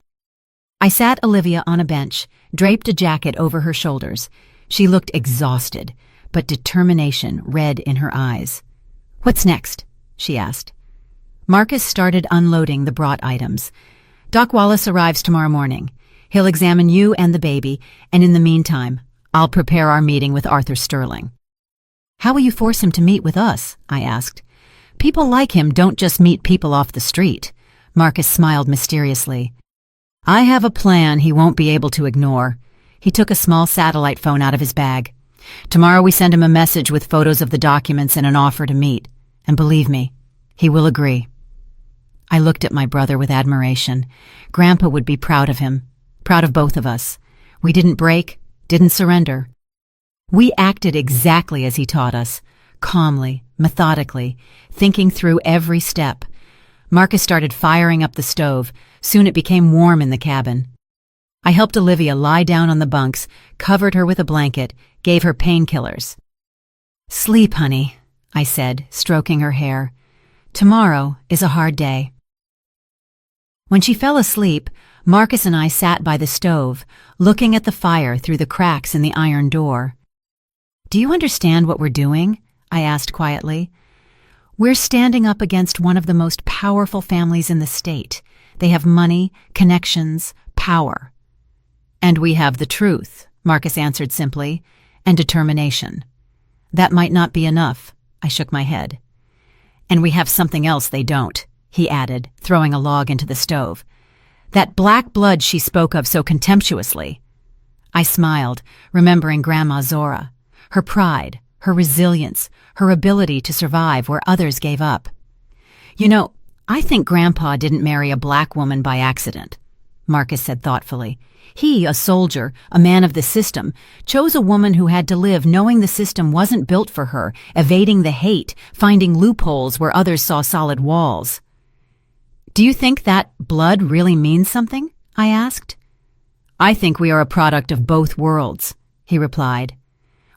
I sat Olivia on a bench, draped a jacket over her shoulders. She looked exhausted, but determination read in her eyes. "What's next?" she asked. Marcus started unloading the brought items. "Doc Wallace arrives tomorrow morning. He'll examine you and the baby, and in the meantime, I'll prepare our meeting with Arthur Sterling." "How will you force him to meet with us?" I asked. "People like him don't just meet people off the street." Marcus smiled mysteriously. "I have a plan he won't be able to ignore." He took a small satellite phone out of his bag. "Tomorrow we send him a message with photos of the documents and an offer to meet. And believe me, he will agree." I looked at my brother with admiration. Grandpa would be proud of him, proud of both of us. We didn't break, didn't surrender. We acted exactly as he taught us, calmly, methodically, thinking through every step. Marcus started firing up the stove. Soon it became warm in the cabin. I helped Olivia lie down on the bunks, covered her with a blanket, gave her painkillers. "Sleep, honey," I said, stroking her hair. "Tomorrow is a hard day." When she fell asleep, Marcus and I sat by the stove, looking at the fire through the cracks in the iron door. "Do you understand what we're doing?" I asked quietly. "We're standing up against one of the most powerful families in the state. They have money, connections, power." "And we have the truth," Marcus answered simply, "and determination." "That might not be enough," I shook my head. "And we have something else they don't," he added, throwing a log into the stove. "That black blood she spoke of so contemptuously." I smiled, remembering Grandma Zora. Her pride, her resilience, her ability to survive where others gave up. "You know, I think Grandpa didn't marry a black woman by accident," Marcus said thoughtfully. "He, a soldier, a man of the system, chose a woman who had to live knowing the system wasn't built for her, evading the hate, finding loopholes where others saw solid walls." "Do you think that blood really means something?" I asked. "I think we are a product of both worlds," he replied.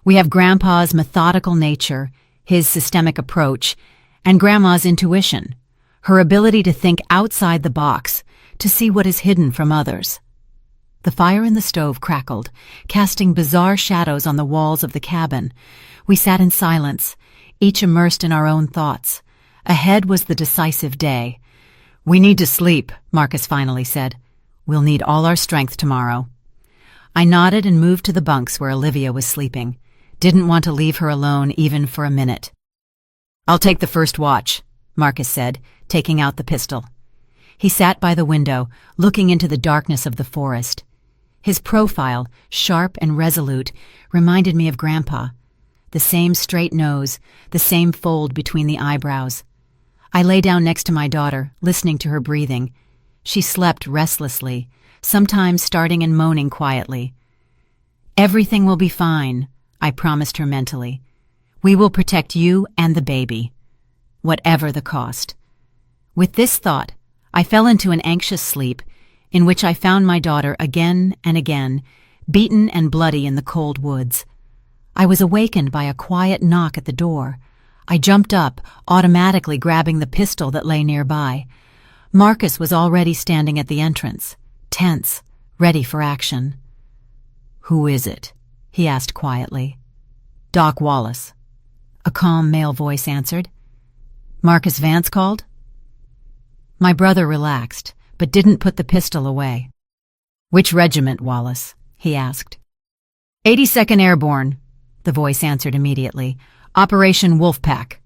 "We have Grandpa's methodical nature, his systemic approach, and Grandma's intuition, her ability to think outside the box, to see what is hidden from others." The fire in the stove crackled, casting bizarre shadows on the walls of the cabin. We sat in silence, each immersed in our own thoughts. Ahead was the decisive day. "We need to sleep," Marcus finally said. "We'll need all our strength tomorrow." I nodded and moved to the bunks where Olivia was sleeping. Didn't want to leave her alone even for a minute. "I'll take the first watch," Marcus said, taking out the pistol. He sat by the window, looking into the darkness of the forest. His profile, sharp and resolute, reminded me of Grandpa. The same straight nose, the same fold between the eyebrows. I lay down next to my daughter, listening to her breathing. She slept restlessly, sometimes starting and moaning quietly. "Everything will be fine," I promised her mentally. "We will protect you and the baby, whatever the cost." With this thought, I fell into an anxious sleep, in which I found my daughter again and again, beaten and bloody in the cold woods. I was awakened by a quiet knock at the door. I jumped up, automatically grabbing the pistol that lay nearby. Marcus was already standing at the entrance, tense, ready for action. "Who is it?" he asked quietly. "Doc Wallace," a calm male voice answered. "Marcus Vance called?" My brother relaxed, but didn't put the pistol away. "Which regiment, Wallace?" he asked. 82nd Airborne, the voice answered immediately. "Operation Wolfpack."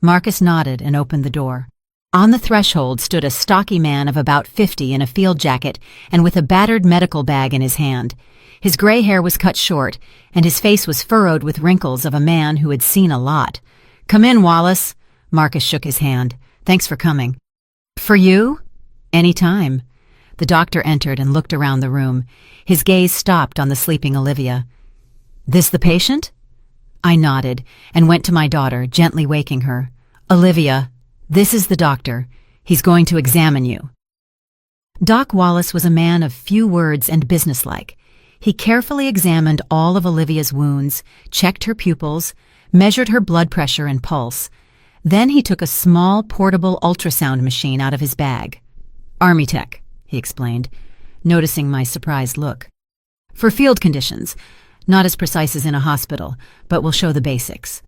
Marcus nodded and opened the door. On the threshold stood a stocky man of about 50 in a field jacket and with a battered medical bag in his hand. His gray hair was cut short, and his face was furrowed with wrinkles of a man who had seen a lot. "Come in, Wallace." Marcus shook his hand. "Thanks for coming." "For you?" "Any time." The doctor entered and looked around the room. His gaze stopped on the sleeping Olivia. "This the patient?" I nodded and went to my daughter, gently waking her. "Olivia, this is the doctor. He's going to examine you." Doc Wallace was a man of few words and businesslike. He carefully examined all of Olivia's wounds, checked her pupils, measured her blood pressure and pulse. Then he took a small, portable ultrasound machine out of his bag. "Army tech," he explained, noticing my surprised look. "For field conditions, not as precise as in a hospital, but will show the basics."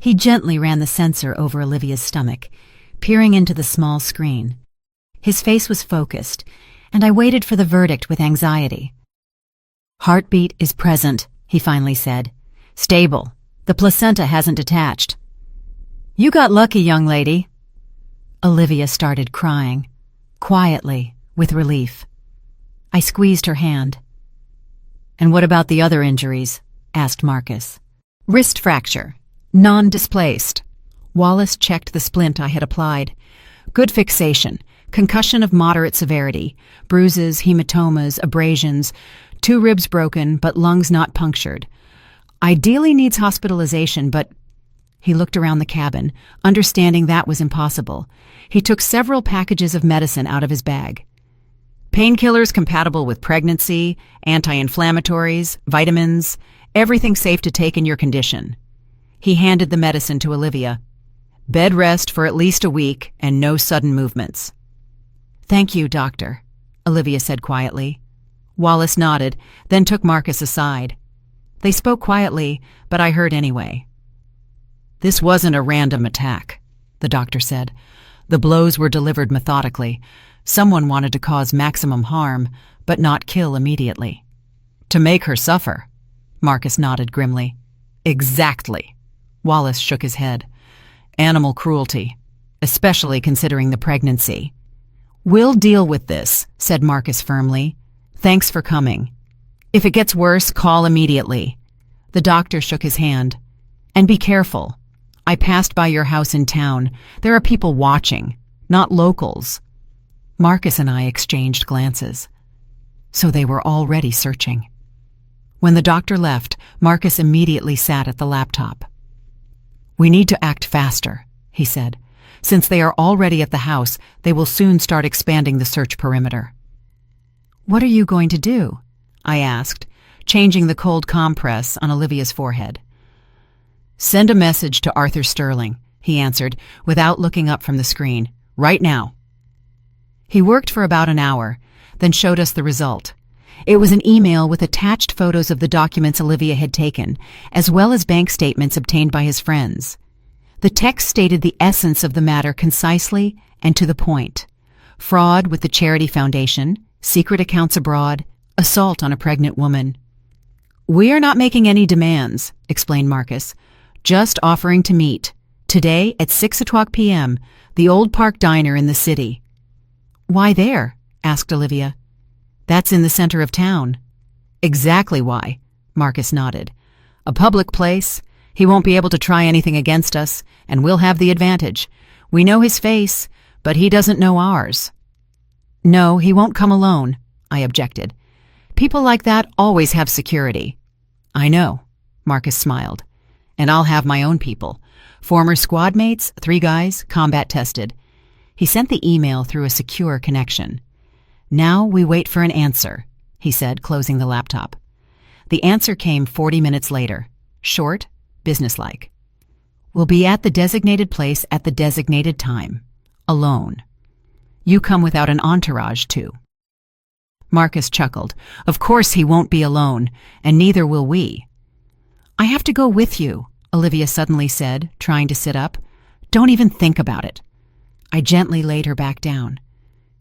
He gently ran the sensor over Olivia's stomach, peering into the small screen. His face was focused, and I waited for the verdict with anxiety. "Heartbeat is present," he finally said. "Stable. The placenta hasn't detached." "You got lucky, young lady." Olivia started crying, quietly, with relief. I squeezed her hand. "And what about the other injuries?" asked Marcus. "Wrist fracture. Non-displaced." Wallace checked the splint I had applied. "Good fixation. Concussion of moderate severity. Bruises, hematomas, abrasions. 2 ribs broken, but lungs not punctured. Ideally needs hospitalization, but..." He looked around the cabin, understanding that was impossible. He took several packages of medicine out of his bag. "Painkillers compatible with pregnancy, anti-inflammatories, vitamins, everything safe to take in your condition." He handed the medicine to Olivia. "Bed rest for at least a week and no sudden movements." "Thank you, doctor," Olivia said quietly. Wallace nodded, then took Marcus aside. They spoke quietly, but I heard anyway. "This wasn't a random attack," the doctor said. "The blows were delivered methodically. Someone wanted to cause maximum harm, but not kill immediately." "To make her suffer," Marcus nodded grimly. "Exactly." Wallace shook his head. "Animal cruelty, especially considering the pregnancy." "We'll deal with this," said Marcus firmly. "Thanks for coming. If it gets worse, call immediately." The doctor shook his hand. And be careful. I passed by your house in town. There are people watching, not locals." Marcus and I exchanged glances. So they were already searching. When the doctor left, Marcus immediately sat at the laptop. "We need to act faster," he said. "Since they are already at the house, they will soon start expanding the search perimeter." "What are you going to do?" I asked, changing the cold compress on Olivia's forehead. "Send a message to Arthur Sterling," he answered, without looking up from the screen. "Right now." He worked for about an hour, then showed us the result. It was an email with attached photos of the documents Olivia had taken, as well as bank statements obtained by his friends. The text stated the essence of the matter concisely and to the point: fraud with the charity foundation, secret accounts abroad, assault on a pregnant woman. "We are not making any demands," explained Marcus. "Just offering to meet. Today at 6:00 p.m., the Old Park Diner in the city." "Why there?" asked Olivia. "That's in the center of town." "Exactly why," Marcus nodded. "A public place. He won't be able to try anything against us, and we'll have the advantage. We know his face, but he doesn't know ours." "No, he won't come alone," I objected. "People like that always have security." "I know," Marcus smiled. "And I'll have my own people. Former squad mates, 3 guys, combat tested." He sent the email through a secure connection. "Now we wait for an answer," he said, closing the laptop. The answer came 40 minutes later. Short, businesslike. "We'll be at the designated place at the designated time. Alone. You come without an entourage, too." Marcus chuckled. "Of course he won't be alone, and neither will we." "I have to go with you," Olivia suddenly said, trying to sit up. "Don't even think about it." I gently laid her back down.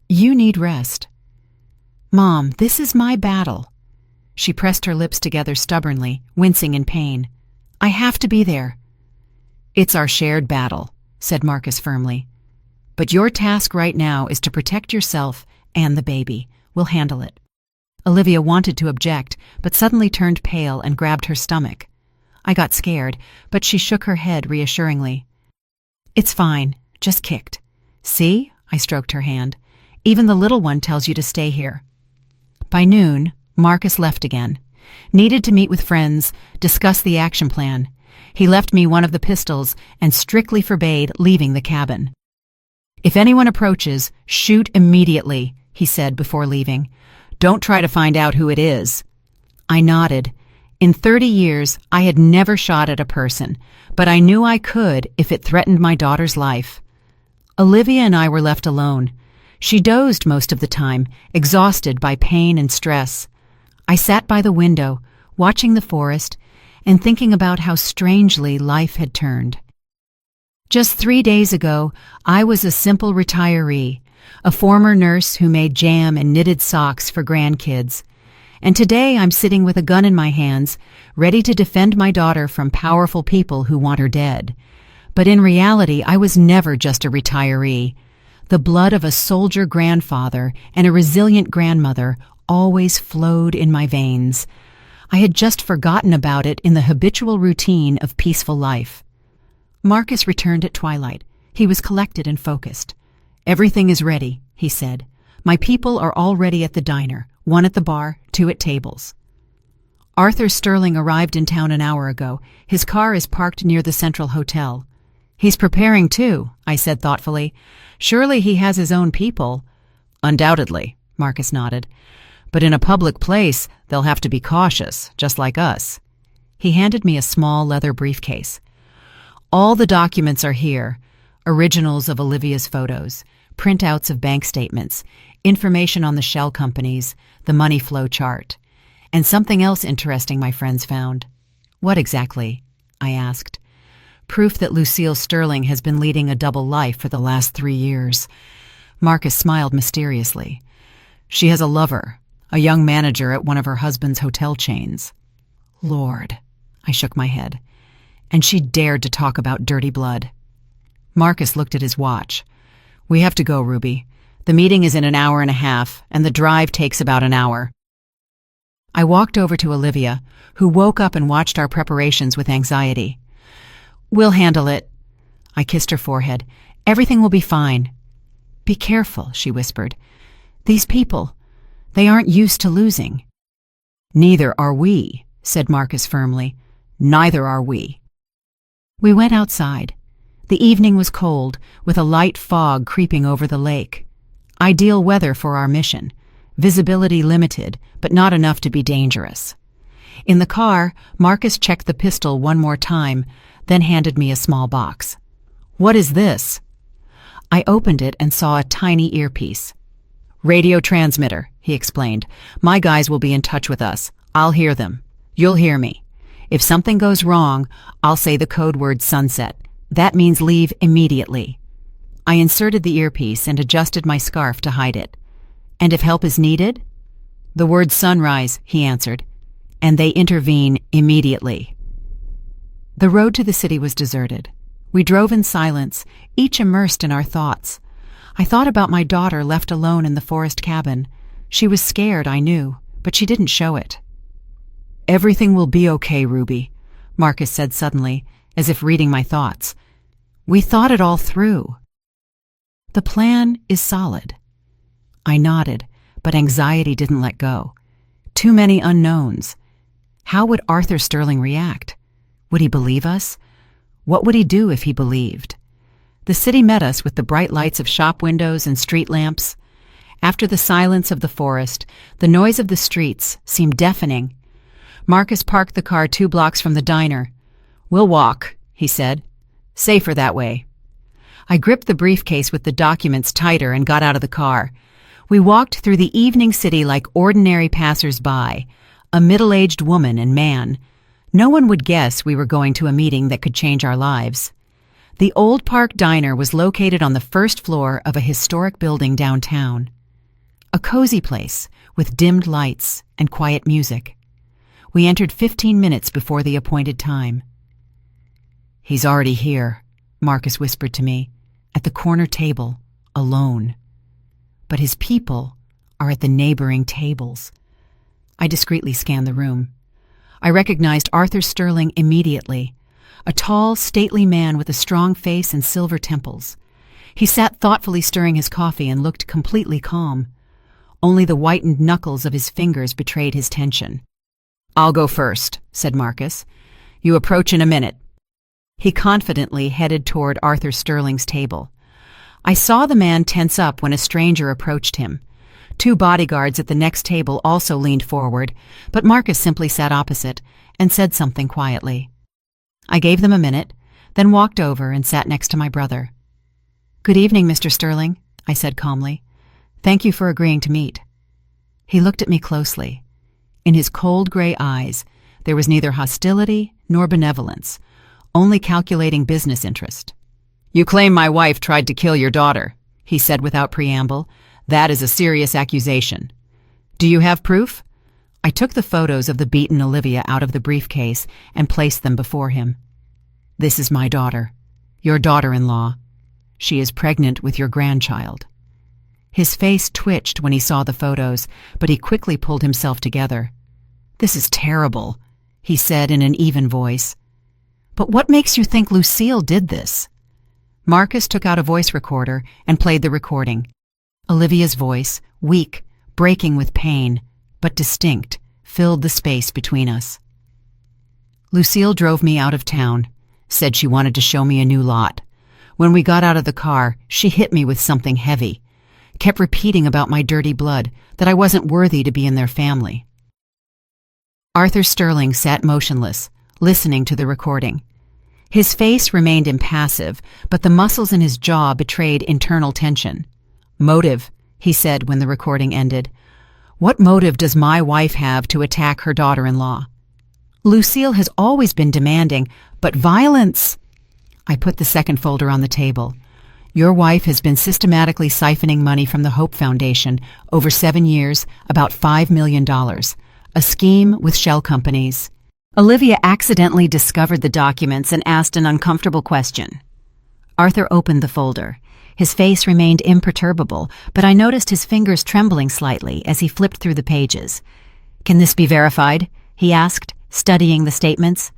"You need rest." "Mom, this is my battle." She pressed her lips together stubbornly, wincing in pain. "I have to be there." "It's our shared battle," said Marcus firmly. "But your task right now is to protect yourself and the baby. We'll handle it." Olivia wanted to object, but suddenly turned pale and grabbed her stomach. I got scared, but she shook her head reassuringly. "It's fine, just kicked. See?" I stroked her hand. "Even the little one tells you to stay here." By noon, Marcus left again. Needed to meet with friends, discuss the action plan. He left me one of the pistols and strictly forbade leaving the cabin. "If anyone approaches, shoot immediately," he said before leaving. "Don't try to find out who it is." I nodded. In 30 years, I had never shot at a person, but I knew I could if it threatened my daughter's life. Olivia and I were left alone. She dozed most of the time, exhausted by pain and stress. I sat by the window, watching the forest, and thinking about how strangely life had turned. Just 3 days ago, I was a simple retiree, a former nurse who made jam and knitted socks for grandkids. And today I'm sitting with a gun in my hands, ready to defend my daughter from powerful people who want her dead. But in reality, I was never just a retiree. The blood of a soldier grandfather and a resilient grandmother always flowed in my veins. I had just forgotten about it in the habitual routine of peaceful life. Marcus returned at twilight. He was collected and focused. "Everything is ready," he said. "My people are already at the diner, 1 at the bar, 2 at tables." "Arthur Sterling arrived in town an hour ago. His car is parked near the Central Hotel." "He's preparing too," I said thoughtfully. "Surely he has his own people." "Undoubtedly," Marcus nodded. "But in a public place, they'll have to be cautious, just like us." He handed me a small leather briefcase. "All the documents are here. Originals of Olivia's photos, printouts of bank statements, information on the shell companies, the money flow chart. And something else interesting my friends found." "What exactly?" I asked. "Proof that Lucille Sterling has been leading a double life for the last 3 years." Marcus smiled mysteriously. "She has a lover, a young manager at one of her husband's hotel chains." "Lord," I shook my head. "And she dared to talk about dirty blood." Marcus looked at his watch. "We have to go, Ruby. The meeting is in an hour and a half, and the drive takes about an hour." I walked over to Olivia, who woke up and watched our preparations with anxiety. We'll handle it. I kissed her forehead. Everything will be fine. Be careful, she whispered. These people, they aren't used to losing. Neither are we, said Marcus firmly. Neither are we. We went outside. The evening was cold, with a light fog creeping over the lake. Ideal weather for our mission. Visibility limited, but not enough to be dangerous. In the car, Marcus checked the pistol one more time, then handed me a small box. What is this? I opened it and saw a tiny earpiece. Radio transmitter, he explained. My guys will be in touch with us. I'll hear them. You'll hear me. If something goes wrong, I'll say the code word sunset. That means leave immediately. I inserted the earpiece and adjusted my scarf to hide it. And if help is needed? The word sunrise, he answered. And they intervene immediately. The road to the city was deserted. We drove in silence, each immersed in our thoughts. I thought about my daughter left alone in the forest cabin. She was scared, I knew, but she didn't show it. Everything will be okay, Ruby, Marcus said suddenly, as if reading my thoughts. We thought it all through. The plan is solid. I nodded, but anxiety didn't let go. Too many unknowns. How would Arthur Sterling react? Would he believe us? What would he do if he believed? The city met us with the bright lights of shop windows and street lamps. After the silence of the forest, the noise of the streets seemed deafening. Marcus parked the car 2 blocks from the diner. We'll walk, he said. Safer that way. I gripped the briefcase with the documents tighter and got out of the car. We walked through the evening city like ordinary passers-by, a middle-aged woman and man. No one would guess we were going to a meeting that could change our lives. The Old Park Diner was located on the first floor of a historic building downtown. A cozy place with dimmed lights and quiet music. We entered 15 minutes before the appointed time. He's already here, Marcus whispered to me, at the corner table, alone. But his people are at the neighboring tables. I discreetly scanned the room. I recognized Arthur Sterling immediately, a tall, stately man with a strong face and silver temples. He sat thoughtfully stirring his coffee and looked completely calm. Only the whitened knuckles of his fingers betrayed his tension. I'll go first, said Marcus. You approach in a minute. He confidently headed toward Arthur Sterling's table. I saw the man tense up when a stranger approached him. 2 bodyguards at the next table also leaned forward, but Marcus simply sat opposite and said something quietly. I gave them a minute, then walked over and sat next to my brother. Good evening, Mr. Sterling, I said calmly. Thank you for agreeing to meet. He looked at me closely. In his cold gray eyes, there was neither hostility nor benevolence, only calculating business interest. You claim my wife tried to kill your daughter, he said without preamble. That is a serious accusation. Do you have proof? I took the photos of the beaten Olivia out of the briefcase and placed them before him. This is my daughter, your daughter-in-law. She is pregnant with your grandchild. His face twitched when he saw the photos, but he quickly pulled himself together. This is terrible, he said in an even voice. But what makes you think Lucille did this? Marcus took out a voice recorder and played the recording. Olivia's voice, weak, breaking with pain, but distinct, filled the space between us. Lucille drove me out of town, said she wanted to show me a new lot. When we got out of the car, she hit me with something heavy, kept repeating about my dirty blood, that I wasn't worthy to be in their family. Arthur Sterling sat motionless, listening to the recording. His face remained impassive, but the muscles in his jaw betrayed internal tension. Motive, he said when the recording ended. What motive does my wife have to attack her daughter-in-law? Lucille has always been demanding, but violence... I put the second folder on the table. Your wife has been systematically siphoning money from the Hope Foundation over 7 years, about $5 million. A scheme with shell companies. Olivia accidentally discovered the documents and asked an uncomfortable question. Arthur opened the folder. His face remained imperturbable, but I noticed his fingers trembling slightly as he flipped through the pages. Can this be verified? He asked, studying the statements.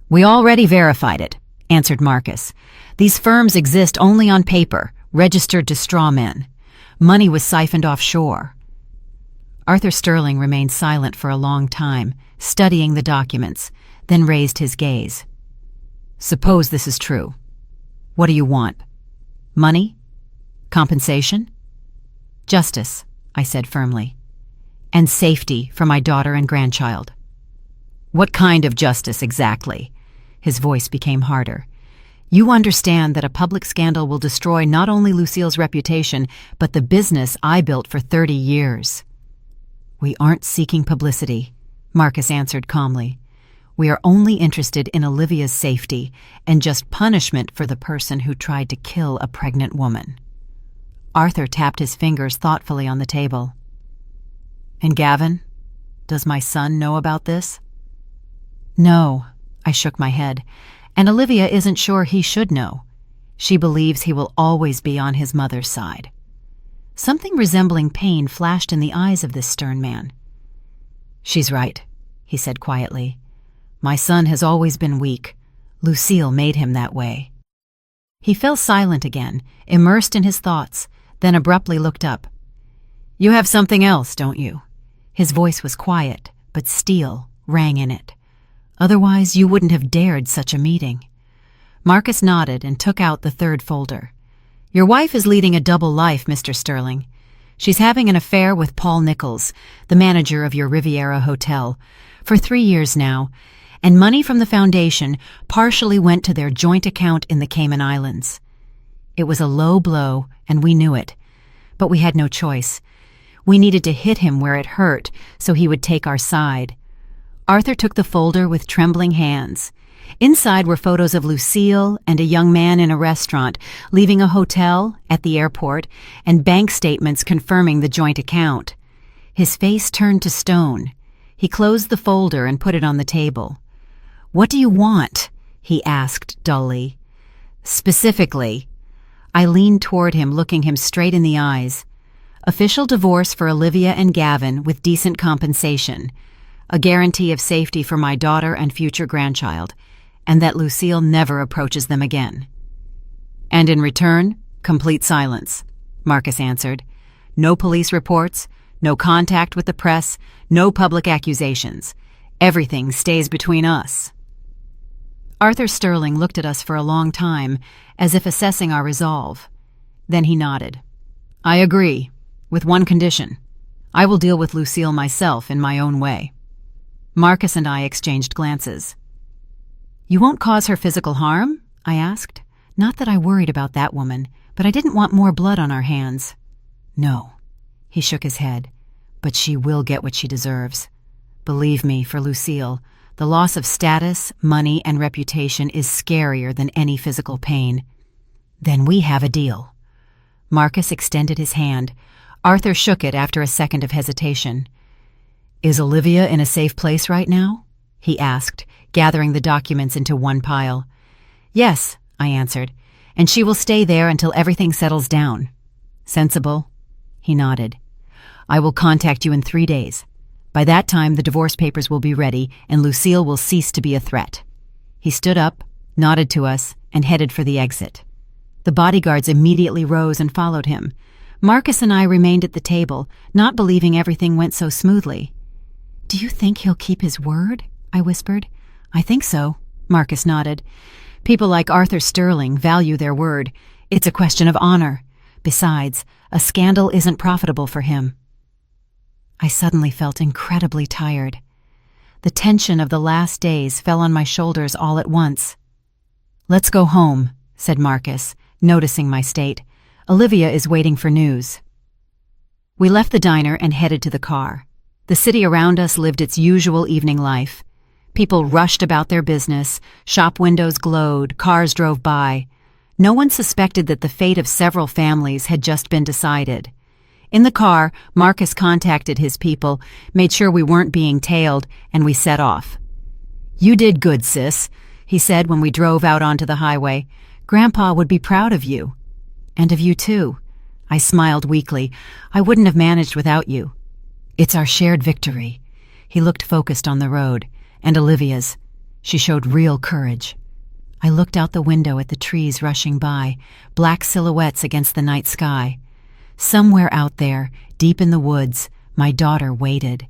We already verified it. answered Marcus. "These firms exist only on paper, registered to straw men. Money was siphoned offshore." Arthur Sterling remained silent for a long time, studying the documents, then raised his gaze. "Suppose this is true. What do you want? Money? Compensation?" "Justice," I said firmly. "And safety for my daughter and grandchild." "What kind of justice exactly?" His voice became harder. "You understand that a public scandal will destroy not only Lucille's reputation, but the business I built for 30 years. "We aren't seeking publicity," Marcus answered calmly. "We are only interested in Olivia's safety and just punishment for the person who tried to kill a pregnant woman." Arthur tapped his fingers thoughtfully on the table. "And Gavin? Does my son know about this?" "No," I shook my head, "and Olivia isn't sure he should know. She believes he will always be on his mother's side." Something resembling pain flashed in the eyes of this stern man. "She's right," he said quietly. "My son has always been weak. Lucille made him that way." He fell silent again, immersed in his thoughts, then abruptly looked up. "You have something else, don't you?" His voice was quiet, but steel rang in it. "Otherwise, you wouldn't have dared such a meeting." Marcus nodded and took out the third folder. "Your wife is leading a double life, Mr. Sterling. She's having an affair with Paul Nichols, the manager of your Riviera Hotel, for 3 years now, and money from the foundation partially went to their joint account in the Cayman Islands. It was a low blow, and we knew it. But we had no choice. We needed to hit him where it hurt so he would take our side." Arthur took the folder with trembling hands. Inside were photos of Lucille and a young man in a restaurant, leaving a hotel, at the airport, and bank statements confirming the joint account. His face turned to stone. He closed the folder and put it on the table. "What do you want?" he asked dully. "Specifically," I leaned toward him, looking him straight in the eyes. "Official divorce for Olivia and Gavin with decent compensation, a guarantee of safety for my daughter and future grandchild, and that Lucille never approaches them again." "And in return, complete silence," Marcus answered. "No police reports, no contact with the press, no public accusations. Everything stays between us." Arthur Sterling looked at us for a long time, as if assessing our resolve. Then he nodded. "I agree, with one condition. I will deal with Lucille myself in my own way." Marcus and I exchanged glances. "You won't cause her physical harm?" I asked. Not that I worried about that woman, but I didn't want more blood on our hands. "No," he shook his head, "but she will get what she deserves. Believe me, for Lucille, the loss of status, money, and reputation is scarier than any physical pain." "Then we have a deal." Marcus extended his hand. Arthur shook it after a second of hesitation. "Is Olivia in a safe place right now?" he asked, gathering the documents into one pile. "Yes," I answered, "and she will stay there until everything settles down." "Sensible?" He nodded. "I will contact you in 3 days. By that time, the divorce papers will be ready, and Lucille will cease to be a threat." He stood up, nodded to us, and headed for the exit. The bodyguards immediately rose and followed him. Marcus and I remained at the table, not believing everything went so smoothly. "Do you think he'll keep his word?" I whispered. "I think so," Marcus nodded. "People like Arthur Sterling value their word. It's a question of honor. Besides, a scandal isn't profitable for him." I suddenly felt incredibly tired. The tension of the last days fell on my shoulders all at once. "Let's go home," said Marcus, noticing my state. "Olivia is waiting for news." We left the diner and headed to the car. The city around us lived its usual evening life. People rushed about their business, shop windows glowed, cars drove by. No one suspected that the fate of several families had just been decided. In the car, Marcus contacted his people, made sure we weren't being tailed, and we set off. "You did good, sis," he said when we drove out onto the highway. "Grandpa would be proud of you." "And of you too." I smiled weakly. "I wouldn't have managed without you." "It's our shared victory." He looked focused on the road. "And Olivia's. She showed real courage." I looked out the window at the trees rushing by, black silhouettes against the night sky. Somewhere out there, deep in the woods, my daughter waited.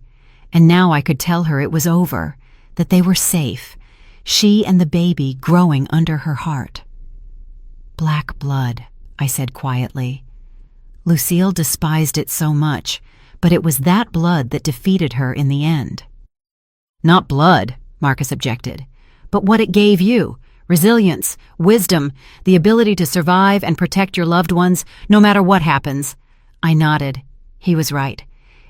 And now I could tell her it was over, that they were safe, she and the baby growing under her heart. Black blood, I said quietly. Lucille despised it so much, but it was that blood that defeated her in the end. Not blood, Marcus objected, but what it gave you. Resilience, wisdom, the ability to survive and protect your loved ones no matter what happens. I nodded. He was right.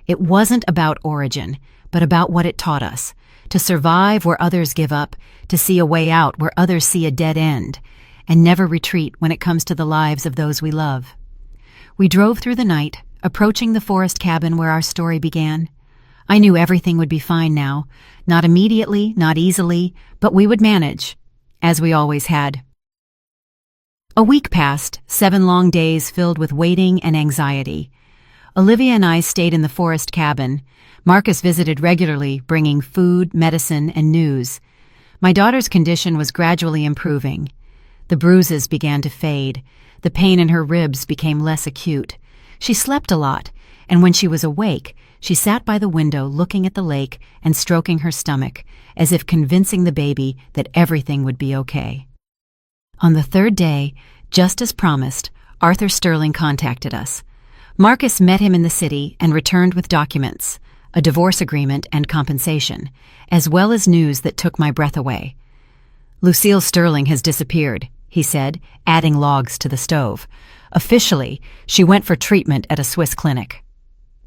It wasn't about origin, but about what it taught us. To survive where others give up, to see a way out where others see a dead end, and never retreat when it comes to the lives of those we love. We drove through the night, approaching the forest cabin where our story began. I knew everything would be fine now. Not immediately, not easily, but we would manage. As we always had. A week passed, 7 long days filled with waiting and anxiety. Olivia and I stayed in the forest cabin. Marcus visited regularly, bringing food, medicine, and news. My daughter's condition was gradually improving. The bruises began to fade. The pain in her ribs became less acute. She slept a lot, and when she was awake, she sat by the window looking at the lake and stroking her stomach, as if convincing the baby that everything would be okay. On the 3rd day, just as promised, Arthur Sterling contacted us. Marcus met him in the city and returned with documents, a divorce agreement and compensation, as well as news that took my breath away. Lucille Sterling has disappeared, he said, adding logs to the stove. Officially, she went for treatment at a Swiss clinic.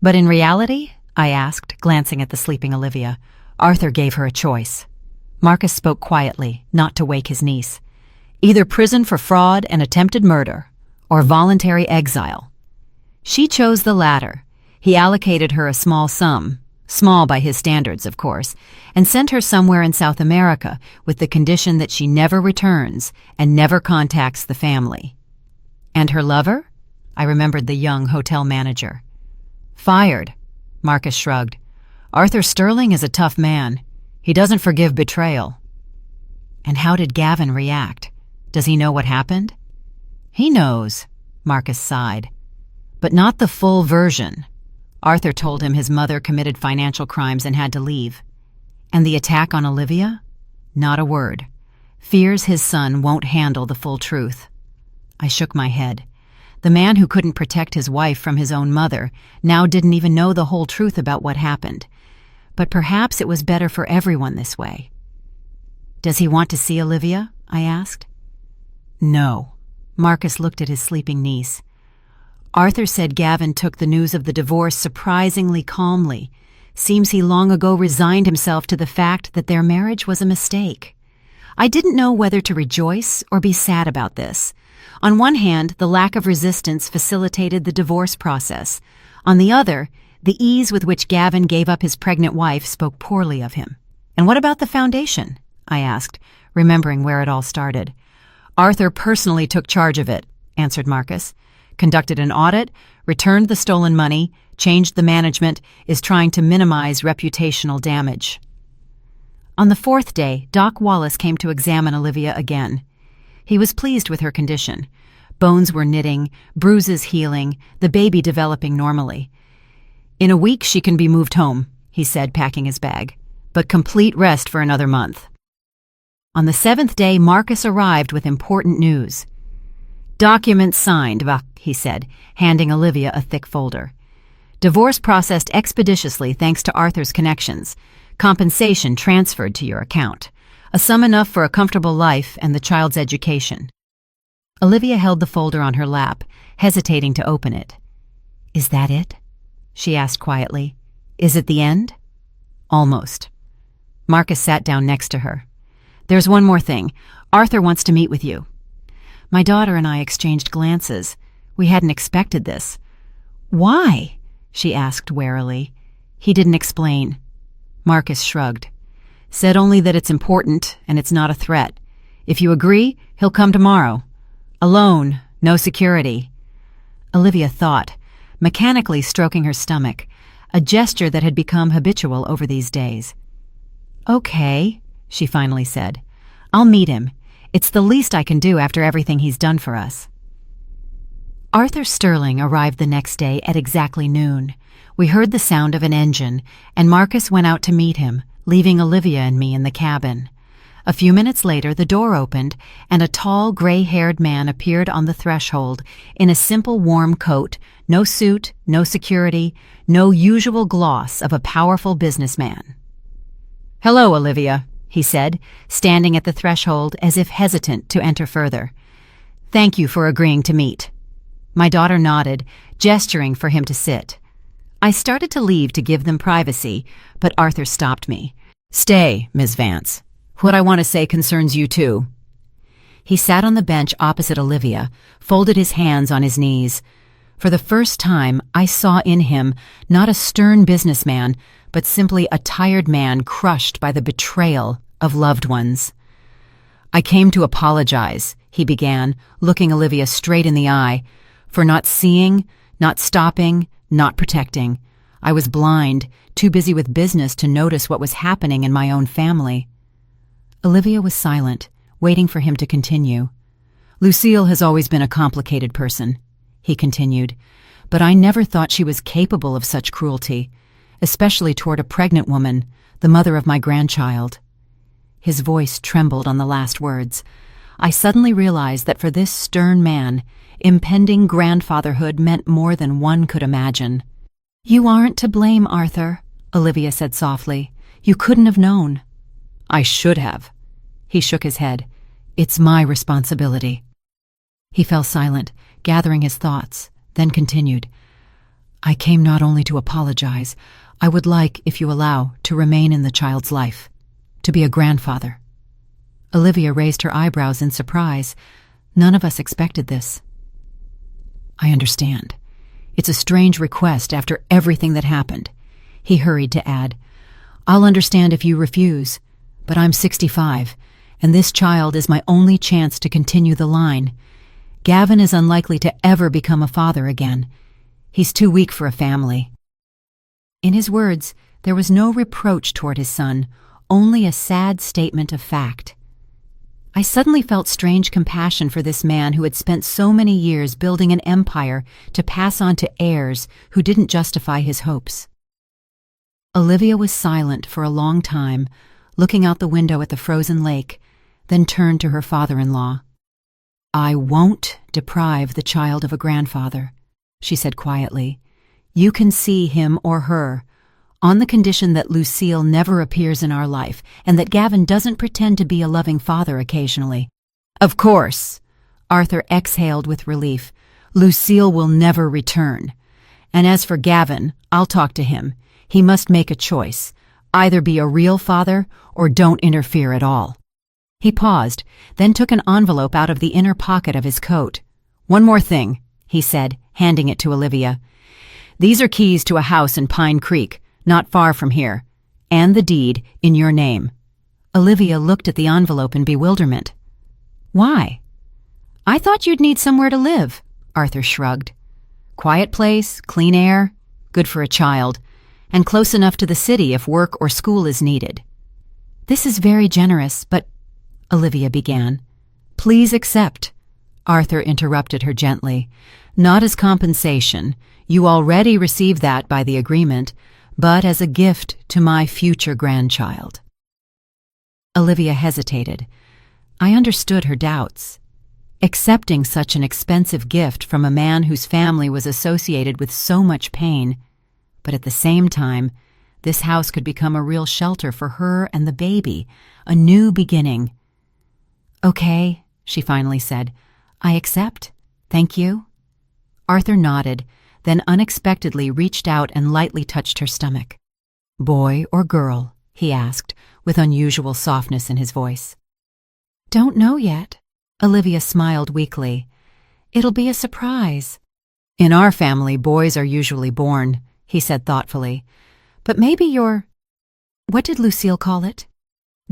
But in reality, I asked, glancing at the sleeping Olivia, Arthur gave her a choice. Marcus spoke quietly, not to wake his niece. Either prison for fraud and attempted murder, or voluntary exile. She chose the latter. He allocated her a small sum, small by his standards, of course, and sent her somewhere in South America with the condition that she never returns and never contacts the family. And her lover? I remembered the young hotel manager. Fired, Marcus shrugged. Arthur Sterling is a tough man. He doesn't forgive betrayal. And how did Gavin react? Does he know what happened? He knows, Marcus sighed. But not the full version. Arthur told him his mother committed financial crimes and had to leave. And the attack on Olivia? Not a word. Fears his son won't handle the full truth. I shook my head. The man who couldn't protect his wife from his own mother now didn't even know the whole truth about what happened. But perhaps it was better for everyone this way. Does he want to see Olivia? I asked. No. Marcus looked at his sleeping niece. Arthur said Gavin took the news of the divorce surprisingly calmly. Seems he long ago resigned himself to the fact that their marriage was a mistake. I didn't know whether to rejoice or be sad about this. On one hand, the lack of resistance facilitated the divorce process. On the other, the ease with which Gavin gave up his pregnant wife spoke poorly of him. And what about the foundation? I asked, remembering where it all started. Arthur personally took charge of it, answered Marcus. Conducted an audit, returned the stolen money, changed the management, is trying to minimize reputational damage. On the 4th day, Doc Wallace came to examine Olivia again. He was pleased with her condition. Bones were knitting, bruises healing, the baby developing normally. In a week she can be moved home, he said, packing his bag, but complete rest for another month. On the 7th day, Marcus arrived with important news. Documents signed, he said, handing Olivia a thick folder. Divorce processed expeditiously thanks to Arthur's connections. Compensation transferred to your account. A sum enough for a comfortable life and the child's education. Olivia held the folder on her lap, hesitating to open it. Is that it? She asked quietly. Is it the end? Almost. Marcus sat down next to her. There's one more thing. Arthur wants to meet with you. My daughter and I exchanged glances. We hadn't expected this. Why? She asked warily. He didn't explain. Marcus shrugged. Said only that it's important and it's not a threat. If you agree, he'll come tomorrow. Alone, no security. Olivia thought, mechanically stroking her stomach, a gesture that had become habitual over these days. Okay, she finally said. I'll meet him. It's the least I can do after everything he's done for us. Arthur Sterling arrived the next day at exactly noon. We heard the sound of an engine, and Marcus went out to meet him, leaving Olivia and me in the cabin. A few minutes later, the door opened, and a tall, gray-haired man appeared on the threshold in a simple, warm coat, no suit, no security, no usual gloss of a powerful businessman. "Hello, Olivia," he said, standing at the threshold as if hesitant to enter further. "Thank you for agreeing to meet." My daughter nodded, gesturing for him to sit. I started to leave to give them privacy, but Arthur stopped me. "Stay, Miss Vance. What I want to say concerns you too." He sat on the bench opposite Olivia, folded his hands on his knees. For the first time, I saw in him not a stern businessman, but simply a tired man crushed by the betrayal of loved ones. "I came to apologize," he began, looking Olivia straight in the eye, "for not seeing, not stopping, not protecting. I was blind, too busy with business to notice what was happening in my own family." Olivia was silent, waiting for him to continue. "Lucille has always been a complicated person," he continued, "but I never thought she was capable of such cruelty, especially toward a pregnant woman, the mother of my grandchild." His voice trembled on the last words. I suddenly realized that for this stern man, impending grandfatherhood meant more than one could imagine. "You aren't to blame, Arthur," Olivia said softly. "You couldn't have known." "I should have." He shook his head. "It's my responsibility." He fell silent, gathering his thoughts, then continued. "I came not only to apologize, I would like, if you allow, to remain in the child's life, to be a grandfather." Olivia raised her eyebrows in surprise. None of us expected this. "I understand. It's a strange request after everything that happened," he hurried to add. "I'll understand if you refuse, but I'm 65, and this child is my only chance to continue the line. Gavin is unlikely to ever become a father again. He's too weak for a family." In his words, there was no reproach toward his son, only a sad statement of fact. I suddenly felt strange compassion for this man who had spent so many years building an empire to pass on to heirs who didn't justify his hopes. Olivia was silent for a long time, looking out the window at the frozen lake, then turned to her father-in-law. "I won't deprive the child of a grandfather," she said quietly. "You can see him or her, on the condition that Lucille never appears in our life and that Gavin doesn't pretend to be a loving father occasionally." "Of course," Arthur exhaled with relief, "Lucille will never return. And as for Gavin, I'll talk to him. He must make a choice. Either be a real father or don't interfere at all." He paused, then took an envelope out of the inner pocket of his coat. "One more thing," he said, handing it to Olivia. "These are keys to a house in Pine Creek, not far from here, and the deed in your name." Olivia looked at the envelope in bewilderment. "Why?" "I thought you'd need somewhere to live," Arthur shrugged. "Quiet place, clean air, good for a child, and close enough to the city if work or school is needed." "This is very generous, but—" Olivia began. "Please accept," Arthur interrupted her gently. "Not as compensation. You already receive that by the agreement, but as a gift to my future grandchild." Olivia hesitated. I understood her doubts. Accepting such an expensive gift from a man whose family was associated with so much pain, but at the same time, this house could become a real shelter for her and the baby, a new beginning. "Okay," she finally said. "I accept. Thank you." Arthur nodded, then unexpectedly reached out and lightly touched her stomach. "Boy or girl?" he asked, with unusual softness in his voice. "Don't know yet." Olivia smiled weakly. "It'll be a surprise." "In our family, boys are usually born," he said thoughtfully. "But maybe you're—" What did Lucille call it?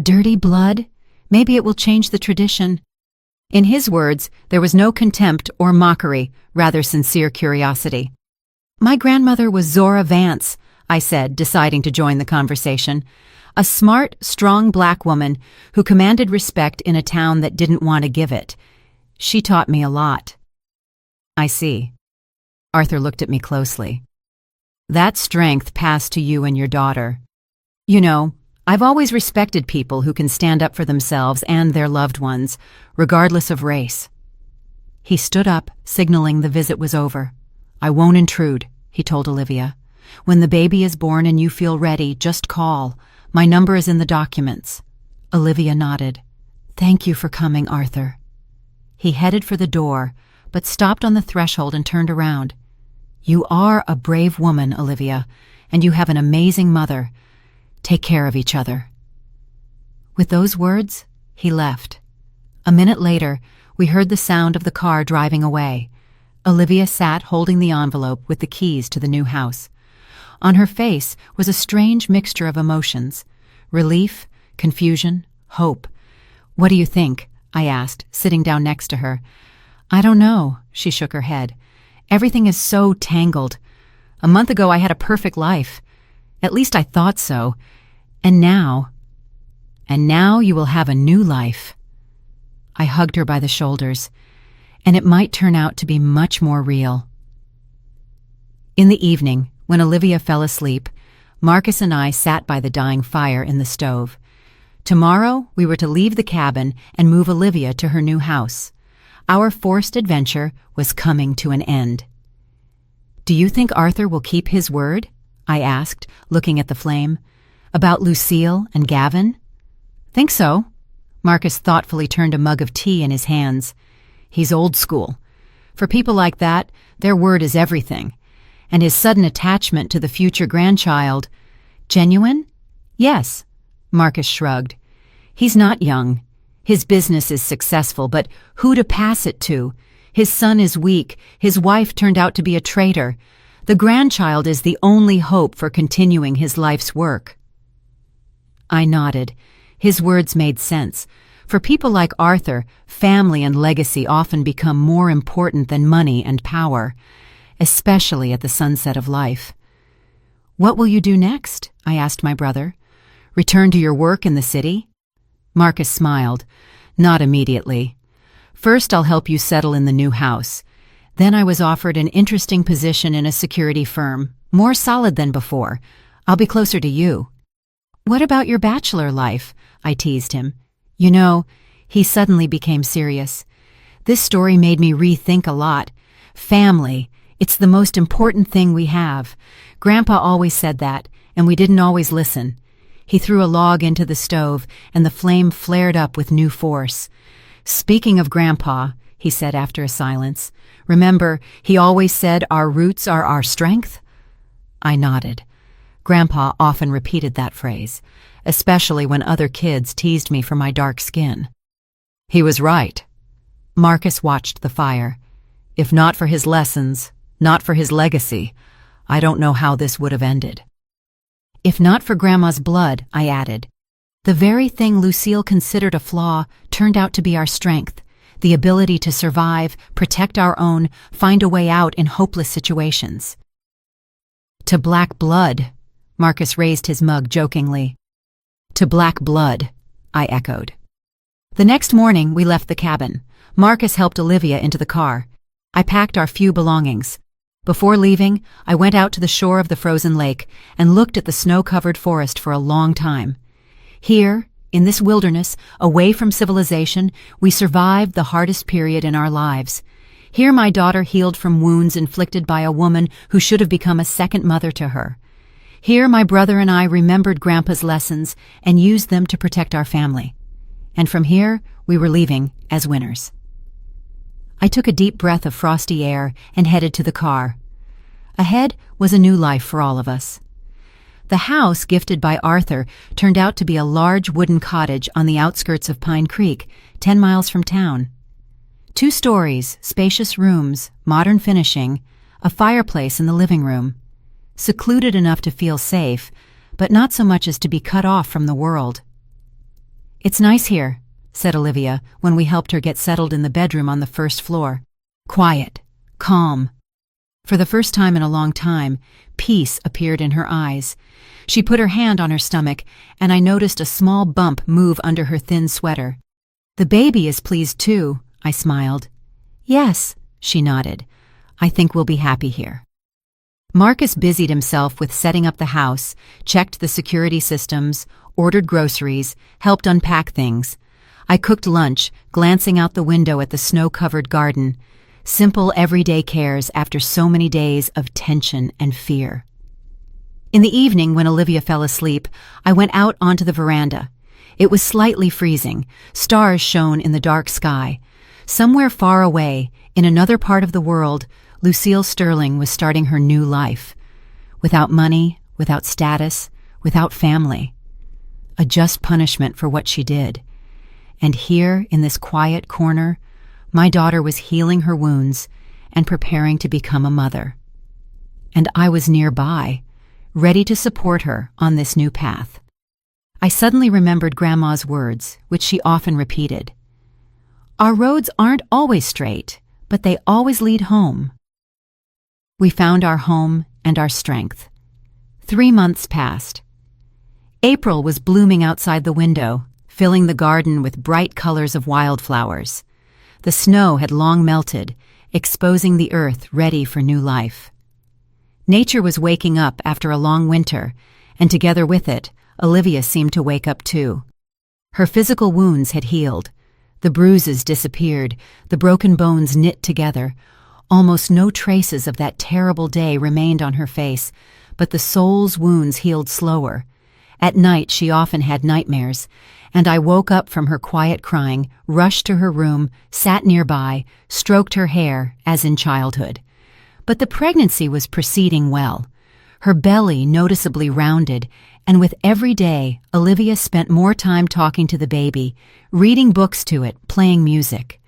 "Dirty blood? Maybe it will change the tradition." In his words, there was no contempt or mockery, rather sincere curiosity. "My grandmother was Zora Vance," I said, deciding to join the conversation. A smart, strong black woman who commanded respect in a town that didn't want to give it. She taught me a lot. I see. Arthur looked at me closely. That strength passed to you and your daughter. You know, I've always respected people who can stand up for themselves and their loved ones, regardless of race. He stood up, signaling the visit was over. I won't intrude, he told Olivia. When the baby is born and you feel ready, just call. My number is in the documents. Olivia nodded. Thank you for coming, Arthur. He headed for the door, but stopped on the threshold and turned around. You are a brave woman, Olivia, and you have an amazing mother. Take care of each other. With those words, he left. A minute later, we heard the sound of the car driving away. Olivia sat holding the envelope with the keys to the new house. On her face was a strange mixture of emotions: relief, confusion, hope. What do you think? I asked, sitting down next to her. I don't know, she shook her head. Everything is so tangled. A month ago I had a perfect life. At least I thought so. And now you will have a new life. I hugged her by the shoulders, and it might turn out to be much more real. In the evening, when Olivia fell asleep, Marcus and I sat by the dying fire in the stove. Tomorrow, we were to leave the cabin and move Olivia to her new house. Our forced adventure was coming to an end. Do you think Arthur will keep his word? I asked, looking at the flame. About Lucille and Gavin? Think so. Marcus thoughtfully turned a mug of tea in his hands. He's old school. For people like that, their word is everything. And his sudden attachment to the future grandchild. Genuine? Yes. Marcus shrugged. He's not young. His business is successful, but who to pass it to? His son is weak. His wife turned out to be a traitor. The grandchild is the only hope for continuing his life's work. I nodded. His words made sense. For people like Arthur, family and legacy often become more important than money and power, especially at the sunset of life. What will you do next? I asked my brother. Return to your work in the city? Marcus smiled. Not immediately. First, I'll help you settle in the new house. Then I was offered an interesting position in a security firm, more solid than before. I'll be closer to you. What about your bachelor life? I teased him. You know, he suddenly became serious. This story made me rethink a lot. Family, it's the most important thing we have. Grandpa always said that, and we didn't always listen. He threw a log into the stove, and the flame flared up with new force. Speaking of Grandpa, he said after a silence, remember, he always said our roots are our strength? I nodded. Grandpa often repeated that phrase, especially when other kids teased me for my dark skin. He was right. Marcus watched the fire. If not for his lessons, not for his legacy, I don't know how this would have ended. If not for Grandma's blood, I added. The very thing Lucille considered a flaw turned out to be our strength, the ability to survive, protect our own, find a way out in hopeless situations. To black blood, Marcus raised his mug jokingly. To black blood, I echoed. The next morning, we left the cabin. Marcus helped Olivia into the car. I packed our few belongings. Before leaving, I went out to the shore of the frozen lake and looked at the snow-covered forest for a long time. Here, in this wilderness, away from civilization, we survived the hardest period in our lives. Here my daughter healed from wounds inflicted by a woman who should have become a second mother to her. Here my brother and I remembered Grandpa's lessons and used them to protect our family. And from here, we were leaving as winners. I took a deep breath of frosty air and headed to the car. Ahead was a new life for all of us. The house gifted by Arthur turned out to be a large wooden cottage on the outskirts of Pine Creek, 10 miles from town. 2 stories, spacious rooms, modern finishing, a fireplace in the living room. Secluded enough to feel safe, but not so much as to be cut off from the world. It's nice here, said Olivia when we helped her get settled in the bedroom on the first floor. Quiet, calm. For the first time in a long time, peace appeared in her eyes. She put her hand on her stomach, and I noticed a small bump move under her thin sweater. "The baby is pleased too," I smiled. "Yes," she nodded. "I think we'll be happy here." Marcus busied himself with setting up the house, checked the security systems, ordered groceries, helped unpack things. I cooked lunch, glancing out the window at the snow-covered garden. Simple, everyday cares after so many days of tension and fear. In the evening, when Olivia fell asleep, I went out onto the veranda. It was slightly freezing. Stars shone in the dark sky. Somewhere far away, in another part of the world, Lucille Sterling was starting her new life. Without money, without status, without family. A just punishment for what she did. And here, in this quiet corner, my daughter was healing her wounds and preparing to become a mother. And I was nearby, ready to support her on this new path. I suddenly remembered Grandma's words, which she often repeated. "Our roads aren't always straight, but they always lead home." We found our home and our strength. 3 months passed. April was blooming outside the window, filling the garden with bright colors of wildflowers. The snow had long melted, exposing the earth ready for new life. Nature was waking up after a long winter, and together with it, Olivia seemed to wake up too. Her physical wounds had healed. The bruises disappeared, the broken bones knit together. Almost no traces of that terrible day remained on her face, but the soul's wounds healed slower. At night she often had nightmares, and I woke up from her quiet crying, rushed to her room, sat nearby, stroked her hair, as in childhood. But the pregnancy was proceeding well. Her belly noticeably rounded, and with every day, Olivia spent more time talking to the baby, reading books to it, playing music.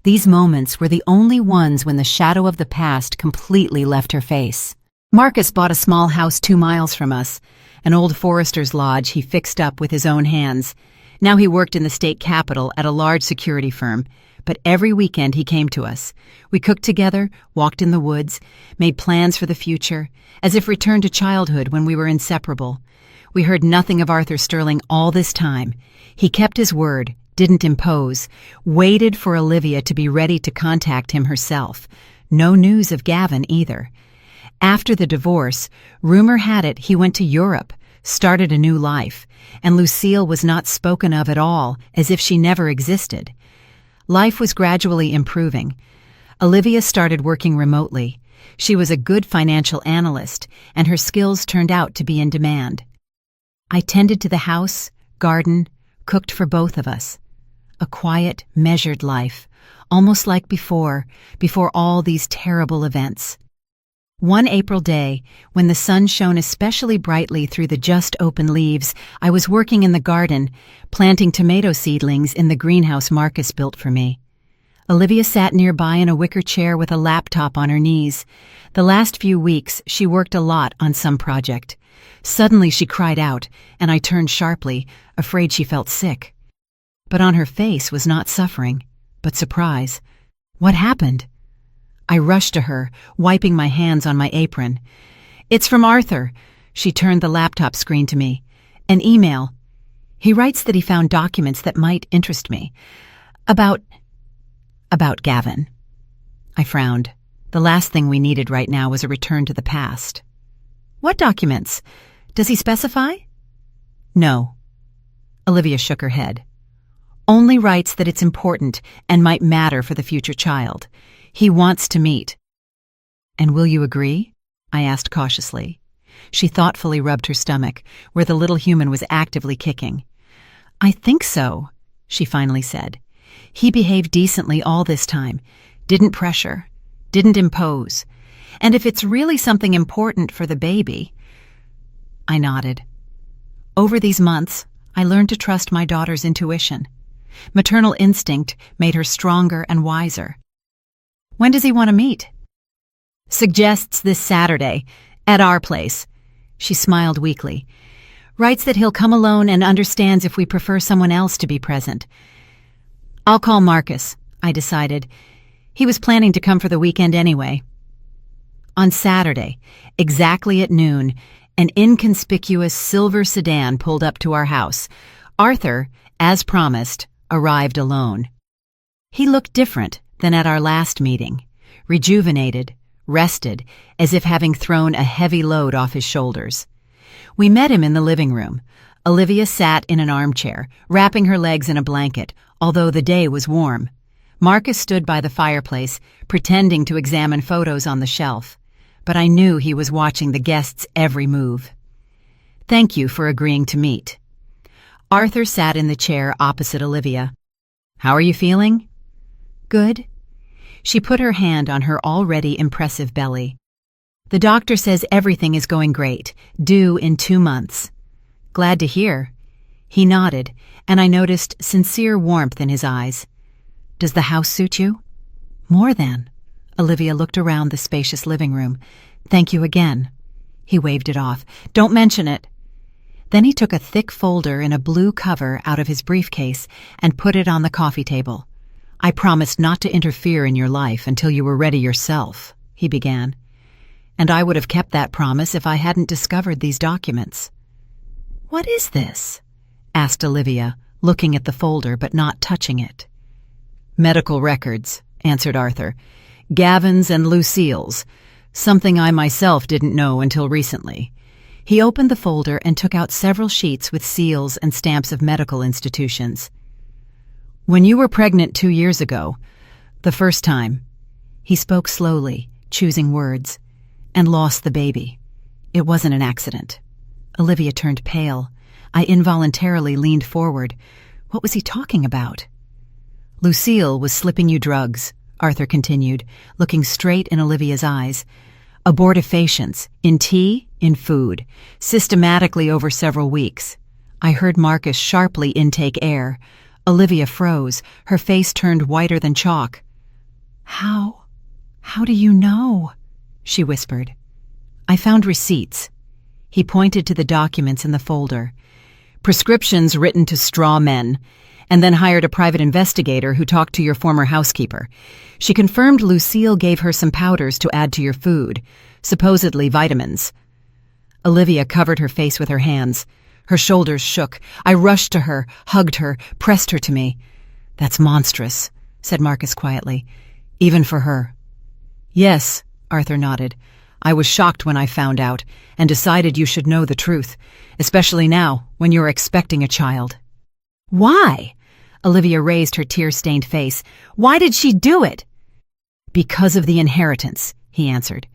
These moments were the only ones when the shadow of the past completely left her face. Marcus bought a small house 2 miles from us, an old forester's lodge he fixed up with his own hands. Now he worked in the state capitol at a large security firm, but every weekend he came to us. We cooked together, walked in the woods, made plans for the future, as if returned to childhood when we were inseparable. We heard nothing of Arthur Sterling all this time. He kept his word, didn't impose, waited for Olivia to be ready to contact him herself. No news of Gavin either. After the divorce, rumor had it he went to Europe, started a new life, and Lucille was not spoken of at all, as if she never existed. Life was gradually improving. Olivia started working remotely. She was a good financial analyst, and her skills turned out to be in demand. I tended to the house, garden, cooked for both of us. A quiet, measured life, almost like before all these terrible events. One April day, when the sun shone especially brightly through the just-open leaves, I was working in the garden, planting tomato seedlings in the greenhouse Marcus built for me. Olivia sat nearby in a wicker chair with a laptop on her knees. The last few weeks, she worked a lot on some project. Suddenly she cried out, and I turned sharply, afraid she felt sick. But on her face was not suffering, but surprise. What happened? I rushed to her, wiping my hands on my apron. "It's from Arthur." She turned the laptop screen to me. "An email. He writes that he found documents that might interest me. About Gavin." I frowned. The last thing we needed right now was a return to the past. "What documents? Does he specify?" "No." Olivia shook her head. "Only writes that it's important and might matter for the future child. He wants to meet." "And will you agree?" I asked cautiously. She thoughtfully rubbed her stomach, where the little human was actively kicking. "I think so," she finally said. "He behaved decently all this time, didn't pressure, didn't impose. And if it's really something important for the baby—" I nodded. Over these months, I learned to trust my daughter's intuition. Maternal instinct made her stronger and wiser. "When does he want to meet?" "Suggests this Saturday, at our place." She smiled weakly. "Writes that he'll come alone and understands if we prefer someone else to be present." "I'll call Marcus," I decided. He was planning to come for the weekend anyway. On Saturday, exactly at noon, an inconspicuous silver sedan pulled up to our house. Arthur, as promised, arrived alone. He looked different than at our last meeting, rejuvenated, rested, as if having thrown a heavy load off his shoulders. We met him in the living room. Olivia sat in an armchair, wrapping her legs in a blanket, although the day was warm. Marcus stood by the fireplace, pretending to examine photos on the shelf, but I knew he was watching the guests' every move. "Thank you for agreeing to meet." Arthur sat in the chair opposite Olivia. "How are you feeling?" "Good." She put her hand on her already impressive belly. "The doctor says everything is going great, due in 2 months." "Glad to hear." He nodded, and I noticed sincere warmth in his eyes. "Does the house suit you?" "More than." Olivia looked around the spacious living room. "Thank you again." He waved it off. "Don't mention it." Then he took a thick folder in a blue cover out of his briefcase and put it on the coffee table. "I promised not to interfere in your life until you were ready yourself," he began. "And I would have kept that promise if I hadn't discovered these documents." "What is this?" asked Olivia, looking at the folder but not touching it. "Medical records," answered Arthur. "Gavin's and Lucille's, something I myself didn't know until recently." He opened the folder and took out several sheets with seals and stamps of medical institutions. "When you were pregnant 2 years ago, the first time," he spoke slowly, choosing words, "and lost the baby. It wasn't an accident." Olivia turned pale. I involuntarily leaned forward. What was he talking about? "Lucille was slipping you drugs," Arthur continued, looking straight in Olivia's eyes. "Abortifacients, in tea, in food, systematically over several weeks." I heard Marcus sharply intake air. Olivia froze, her face turned whiter than chalk. How do you know?" she whispered. "I found receipts." He pointed to the documents in the folder. "Prescriptions written to straw men, and then hired a private investigator who talked to your former housekeeper. She confirmed Lucille gave her some powders to add to your food, supposedly vitamins." Olivia covered her face with her hands. Her shoulders shook. I rushed to her, hugged her, pressed her to me. "That's monstrous," said Marcus quietly, "even for her." "Yes," Arthur nodded. "I was shocked when I found out, and decided you should know the truth, especially now, when you're expecting a child." "Why?" Olivia raised her tear-stained face. "Why did she do it?" "Because of the inheritance," he answered.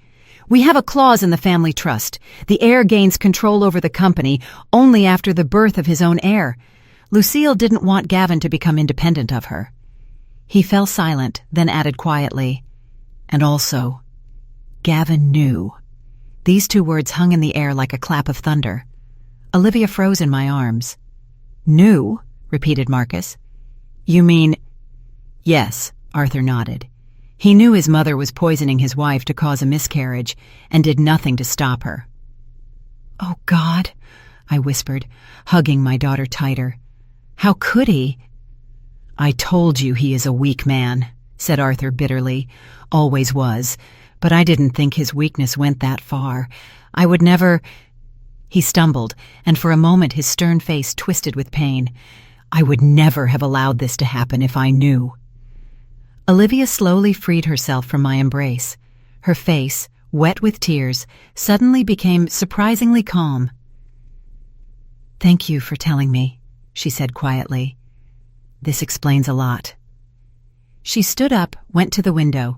"We have a clause in the family trust. The heir gains control over the company only after the birth of his own heir. Lucille didn't want Gavin to become independent of her." He fell silent, then added quietly, "And also, Gavin knew." These 2 words hung in the air like a clap of thunder. Olivia froze in my arms. "Knew?" repeated Marcus. "You mean—" "Yes," Arthur nodded. "He knew his mother was poisoning his wife to cause a miscarriage and did nothing to stop her." "Oh, God," I whispered, hugging my daughter tighter. "How could he?" "I told you he is a weak man," said Arthur bitterly. "Always was, but I didn't think his weakness went that far. I would never—" He stumbled, and for a moment his stern face twisted with pain. "I would never have allowed this to happen if I knew." Olivia slowly freed herself from my embrace. Her face, wet with tears, suddenly became surprisingly calm. "Thank you for telling me," she said quietly. "This explains a lot." She stood up, went to the window.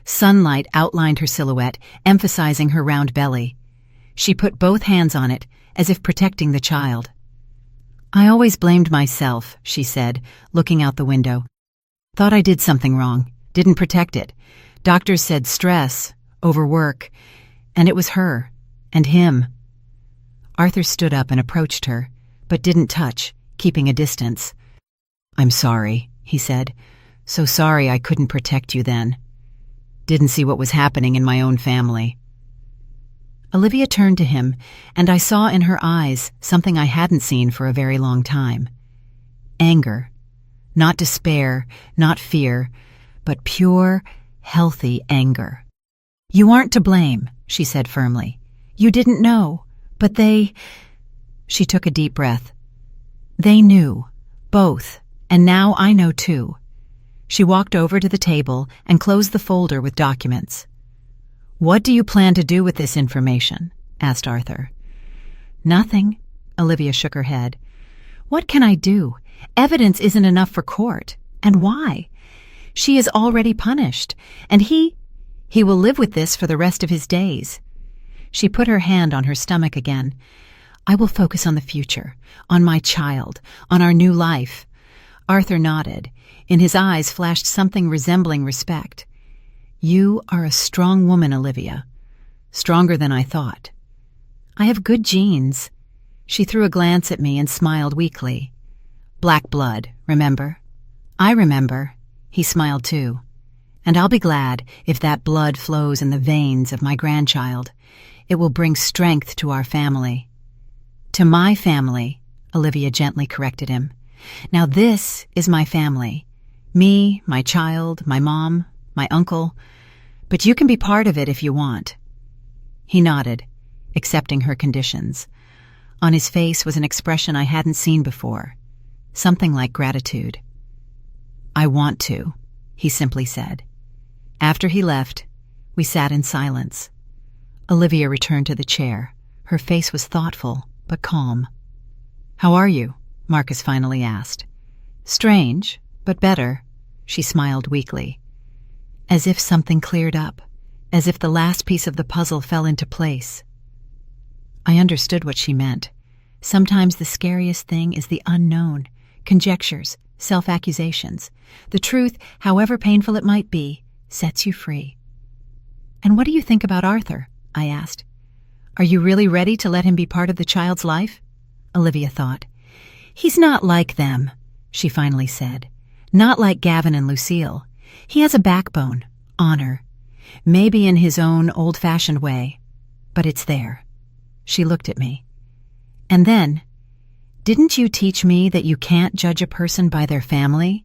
Sunlight outlined her silhouette, emphasizing her round belly. She put both hands on it, as if protecting the child. "I always blamed myself," she said, looking out the window. "Thought I did something wrong, didn't protect it. Doctors said stress, overwork, and it was her, and him." Arthur stood up and approached her, but didn't touch, keeping a distance. "I'm sorry," he said. "So sorry I couldn't protect you then. Didn't see what was happening in my own family." Olivia turned to him, and I saw in her eyes something I hadn't seen for a very long time. Anger. Not despair, not fear, but pure, healthy anger. You aren't to blame, she said firmly. You didn't know, but they... She took a deep breath. They knew, both, and now I know too. She walked over to the table and closed the folder with documents. What do you plan to do with this information? Asked Arthur. Nothing, Olivia shook her head. What can I do? Evidence isn't enough for court. And why? She is already punished, and he will live with this for the rest of his days. She put her hand on her stomach again. I will focus on the future, on my child, on our new life. Arthur nodded. In his eyes flashed something resembling respect. You are a strong woman, Olivia. Stronger than I thought. I have good genes. She threw a glance at me and smiled weakly. Black blood, remember? I remember. He smiled too. And I'll be glad if that blood flows in the veins of my grandchild. It will bring strength to our family. To my family, Olivia gently corrected him. Now this is my family. Me, my child, my mom, my uncle. But you can be part of it if you want. He nodded, accepting her conditions. On his face was an expression I hadn't seen before. Something like gratitude. I want to, he simply said. After he left, we sat in silence. Olivia returned to the chair. Her face was thoughtful, but calm. How are you? Marcus finally asked. Strange, but better, she smiled weakly. As if something cleared up, as if the last piece of the puzzle fell into place. I understood what she meant. Sometimes the scariest thing is the unknown, conjectures, self-accusations. The truth, however painful it might be, sets you free. And what do you think about Arthur? I asked. Are you really ready to let him be part of the child's life? Olivia thought. He's not like them, she finally said. Not like Gavin and Lucille. He has a backbone, honor. Maybe in his own old-fashioned way, but it's there. She looked at me. And then, didn't you teach me that you can't judge a person by their family?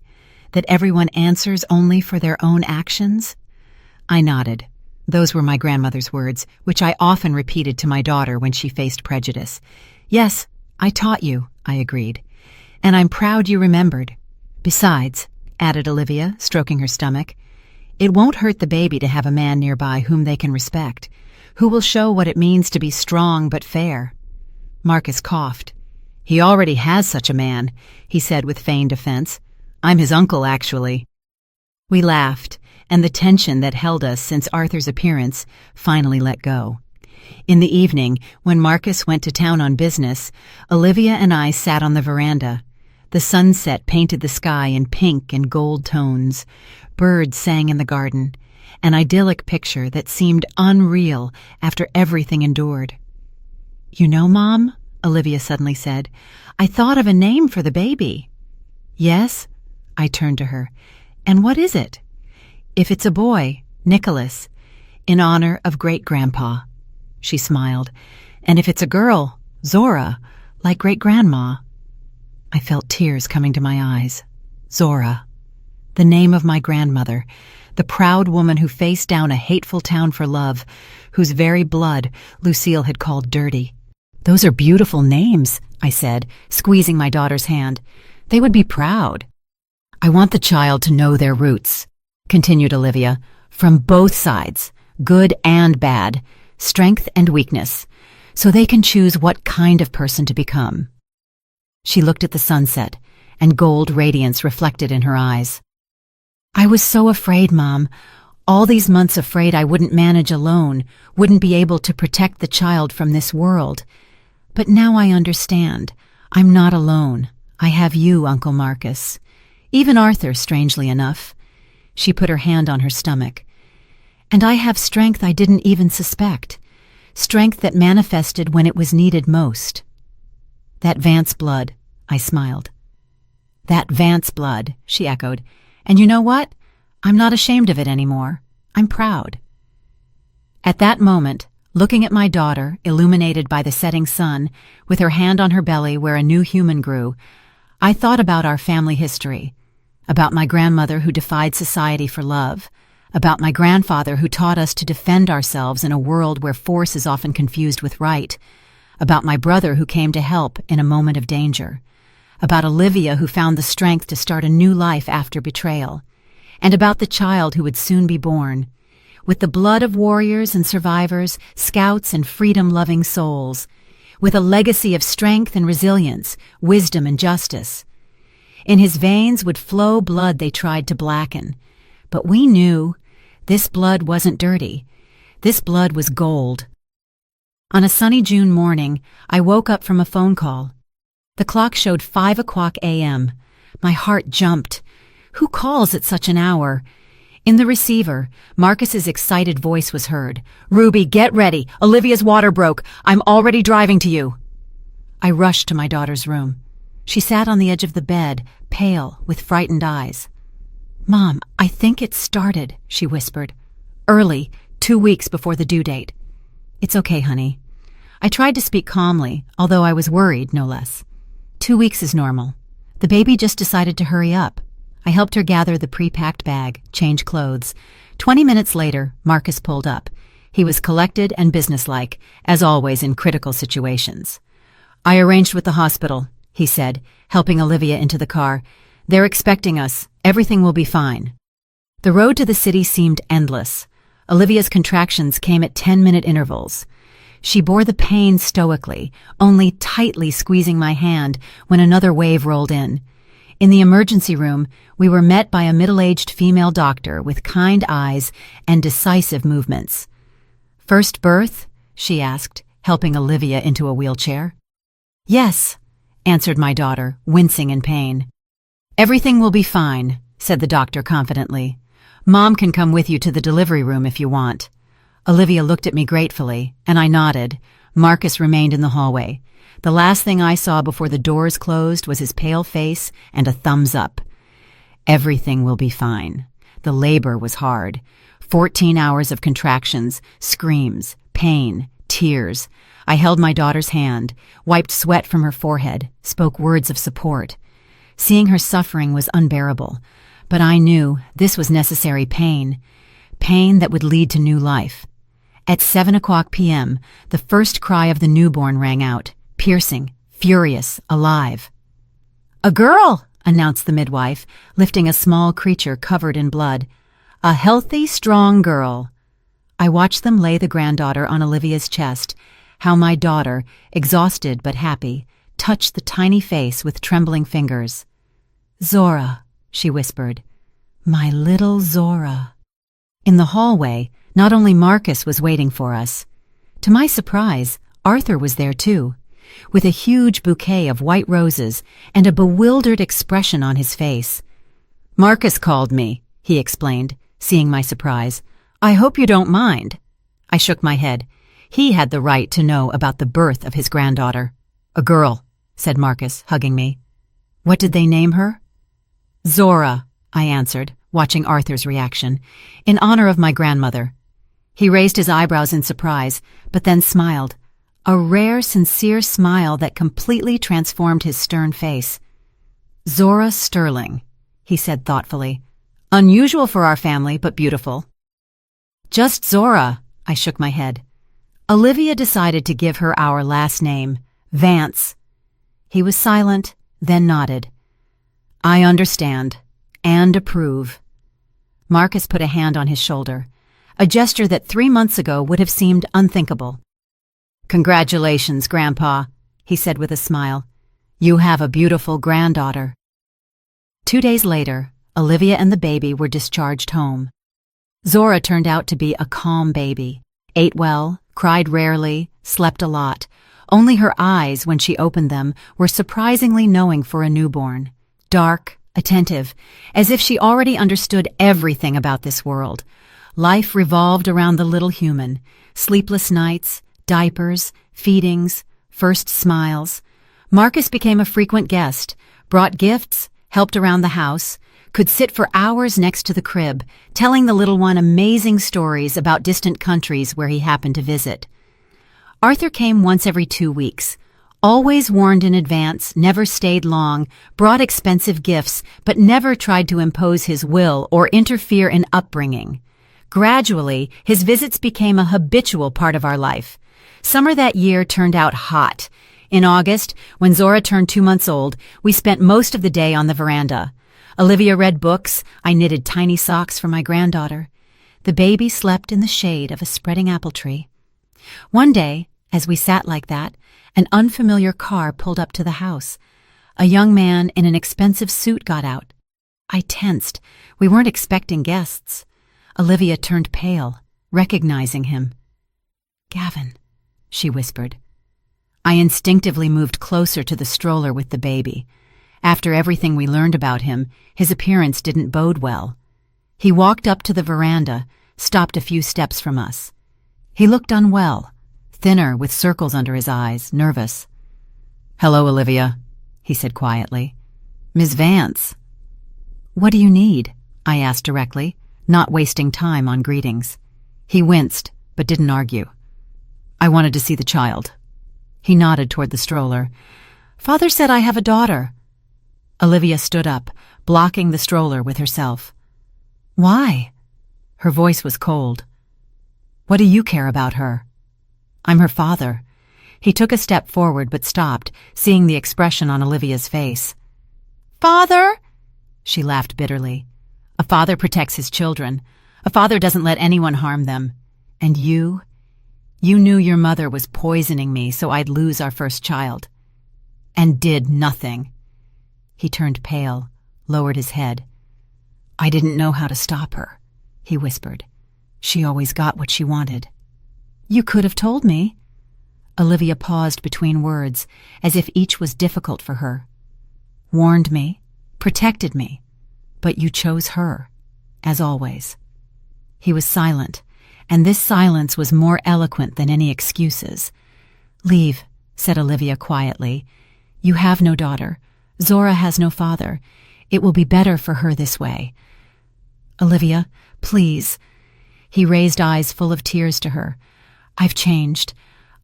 That everyone answers only for their own actions? I nodded. Those were my grandmother's words, which I often repeated to my daughter when she faced prejudice. Yes, I taught you, I agreed. And I'm proud you remembered. Besides, added Olivia, stroking her stomach, it won't hurt the baby to have a man nearby whom they can respect, who will show what it means to be strong but fair. Marcus coughed. He already has such a man, he said with feigned offense. I'm his uncle, actually. We laughed, and the tension that held us since Arthur's appearance finally let go. In the evening, when Marcus went to town on business, Olivia and I sat on the veranda. The sunset painted the sky in pink and gold tones. Birds sang in the garden, an idyllic picture that seemed unreal after everything endured. You know, Mom, Olivia suddenly said, I thought of a name for the baby. Yes? I turned to her. And what is it? If it's a boy, Nicholas, in honor of great-grandpa. She smiled. And if it's a girl, Zora, like great-grandma. I felt tears coming to my eyes. Zora. The name of my grandmother, the proud woman who faced down a hateful town for love, whose very blood Lucille had called dirty. Those are beautiful names, I said, squeezing my daughter's hand. They would be proud. I want the child to know their roots, continued Olivia, from both sides, good and bad, strength and weakness, so they can choose what kind of person to become. She looked at the sunset, and gold radiance reflected in her eyes. I was so afraid, Mom. All these months afraid I wouldn't manage alone, wouldn't be able to protect the child from this world. But now I understand. I'm not alone. I have you, Uncle Marcus. Even Arthur, strangely enough. She put her hand on her stomach. And I have strength I didn't even suspect. Strength that manifested when it was needed most. That Vance blood, I smiled. That Vance blood, she echoed. And you know what? I'm not ashamed of it anymore. I'm proud. At that moment, looking at my daughter, illuminated by the setting sun, with her hand on her belly where a new human grew, I thought about our family history, about my grandmother who defied society for love, about my grandfather who taught us to defend ourselves in a world where force is often confused with right, about my brother who came to help in a moment of danger, about Olivia who found the strength to start a new life after betrayal, and about the child who would soon be born, with the blood of warriors and survivors, scouts and freedom-loving souls, with a legacy of strength and resilience, wisdom and justice. In his veins would flow blood they tried to blacken, but we knew this blood wasn't dirty. This blood was gold. On a sunny June morning, I woke up from a phone call. The clock showed 5:00 a.m. My heart jumped. Who calls at such an hour? In the receiver, Marcus's excited voice was heard. "Ruby, get ready. Olivia's water broke. I'm already driving to you." I rushed to my daughter's room. She sat on the edge of the bed, pale, with frightened eyes. "Mom, I think it started," she whispered. "Early, 2 weeks before the due date." "It's okay, honey." I tried to speak calmly, although I was worried, no less. 2 weeks is normal. The baby just decided to hurry up. I helped her gather the pre-packed bag, change clothes. 20 minutes later, Marcus pulled up. He was collected and businesslike, as always in critical situations. "I arranged with the hospital," he said, helping Olivia into the car. "They're expecting us. Everything will be fine." The road to the city seemed endless. Olivia's contractions came at 10-minute intervals. She bore the pain stoically, only tightly squeezing my hand when another wave rolled in. In the emergency room, we were met by a middle-aged female doctor with kind eyes and decisive movements. "First birth?" she asked, helping Olivia into a wheelchair. "Yes," answered my daughter, wincing in pain. "Everything will be fine," said the doctor confidently. "Mom can come with you to the delivery room if you want." Olivia looked at me gratefully, and I nodded. Marcus remained in the hallway. The last thing I saw before the doors closed was his pale face and a thumbs up. Everything will be fine. The labor was hard. 14 hours of contractions, screams, pain, tears. I held my daughter's hand, wiped sweat from her forehead, spoke words of support. Seeing her suffering was unbearable, but I knew this was necessary pain that would lead to new life. At 7:00 p.m., the first cry of the newborn rang out, piercing, furious, alive. "A girl!" announced the midwife, lifting a small creature covered in blood. "A healthy, strong girl." I watched them lay the granddaughter on Olivia's chest, how my daughter, exhausted but happy, touched the tiny face with trembling fingers. "Zora," she whispered. "My little Zora." In the hallway, not only Marcus was waiting for us. To my surprise, Arthur was there too, with a huge bouquet of white roses and a bewildered expression on his face. "Marcus called me," he explained, seeing my surprise. "I hope you don't mind." I shook my head. He had the right to know about the birth of his granddaughter. "A girl," said Marcus, hugging me. "What did they name her?" "Zora," I answered, watching Arthur's reaction, "in honor of my grandmother." He raised his eyebrows in surprise, but then smiled. A rare, sincere smile that completely transformed his stern face. "Zora Sterling," he said thoughtfully. "Unusual for our family, but beautiful." "Just Zora," I shook my head. "Olivia decided to give her our last name, Vance." He was silent, then nodded. "I understand, and approve." Marcus put a hand on his shoulder, a gesture that 3 months ago would have seemed unthinkable. "Congratulations, Grandpa," he said with a smile. "You have a beautiful granddaughter." 2 days later, Olivia and the baby were discharged home. Zora turned out to be a calm baby, ate well, cried rarely, slept a lot. Only her eyes, when she opened them, were surprisingly knowing for a newborn. Dark, attentive, as if she already understood everything about this world. Life revolved around the little human. Sleepless nights, diapers, feedings, first smiles. Marcus became a frequent guest, brought gifts, helped around the house, could sit for hours next to the crib, telling the little one amazing stories about distant countries where he happened to visit. Arthur came once every 2 weeks, always warned in advance, never stayed long, brought expensive gifts, but never tried to impose his will or interfere in upbringing. Gradually, his visits became a habitual part of our life. Summer that year turned out hot. In August, when Zora turned 2 months old, we spent most of the day on the veranda. Olivia read books, I knitted tiny socks for my granddaughter. The baby slept in the shade of a spreading apple tree. One day, as we sat like that, an unfamiliar car pulled up to the house. A young man in an expensive suit got out. I tensed. We weren't expecting guests. Olivia turned pale, recognizing him. "Gavin," she whispered. I instinctively moved closer to the stroller with the baby. After everything we learned about him, his appearance didn't bode well. He walked up to the veranda, stopped a few steps from us. He looked unwell, thinner with circles under his eyes, nervous. "Hello, Olivia," he said quietly. "Miss Vance." "What do you need?" I asked directly, not wasting time on greetings. He winced, but didn't argue. "I wanted to see the child." He nodded toward the stroller. "Father said I have a daughter." Olivia stood up, blocking the stroller with herself. "Why?" Her voice was cold. "What do you care about her?" "I'm her father." He took a step forward but stopped, seeing the expression on Olivia's face. "Father?" She laughed bitterly. "A father protects his children. A father doesn't let anyone harm them. And you knew your mother was poisoning me so I'd lose our first child. And did nothing." He turned pale, lowered his head. "I didn't know how to stop her," he whispered. "She always got what she wanted." "You could have told me." Olivia paused between words, as if each was difficult for her. "Warned me, protected me, but you chose her, as always." He was silent, and this silence was more eloquent than any excuses. "Leave," said Olivia quietly. "You have no daughter. Zora has no father. It will be better for her this way." "Olivia, please." He raised eyes full of tears to her. "I've changed.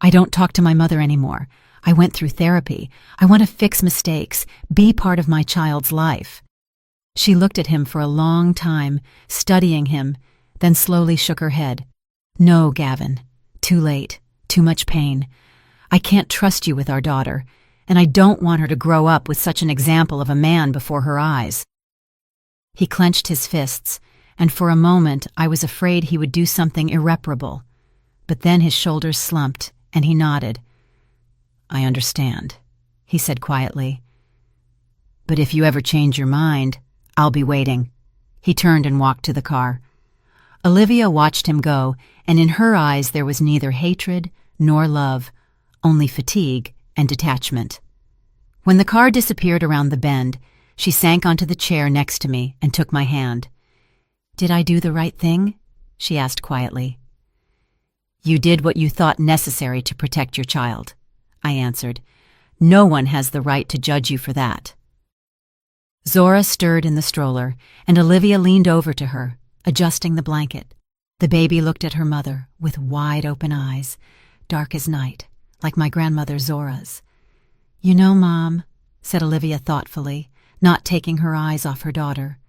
I don't talk to my mother anymore. I went through therapy. I want to fix mistakes, be part of my child's life." She looked at him for a long time, studying him, then slowly shook her head. "No, Gavin. Too late. Too much pain. I can't trust you with our daughter, and I don't want her to grow up with such an example of a man before her eyes." He clenched his fists, and for a moment I was afraid he would do something irreparable. But then his shoulders slumped, and he nodded. "I understand," he said quietly. "But if you ever change your mind, I'll be waiting." He turned and walked to the car. Olivia watched him go, and in her eyes there was neither hatred nor love, only fatigue and detachment. When the car disappeared around the bend, she sank onto the chair next to me and took my hand. "Did I do the right thing?" she asked quietly. "You did what you thought necessary to protect your child," I answered. "No one has the right to judge you for that." Zora stirred in the stroller, and Olivia leaned over to her, adjusting the blanket. The baby looked at her mother with wide-open eyes, dark as night, like my grandmother Zora's. "You know, Mom," said Olivia thoughtfully, not taking her eyes off her daughter,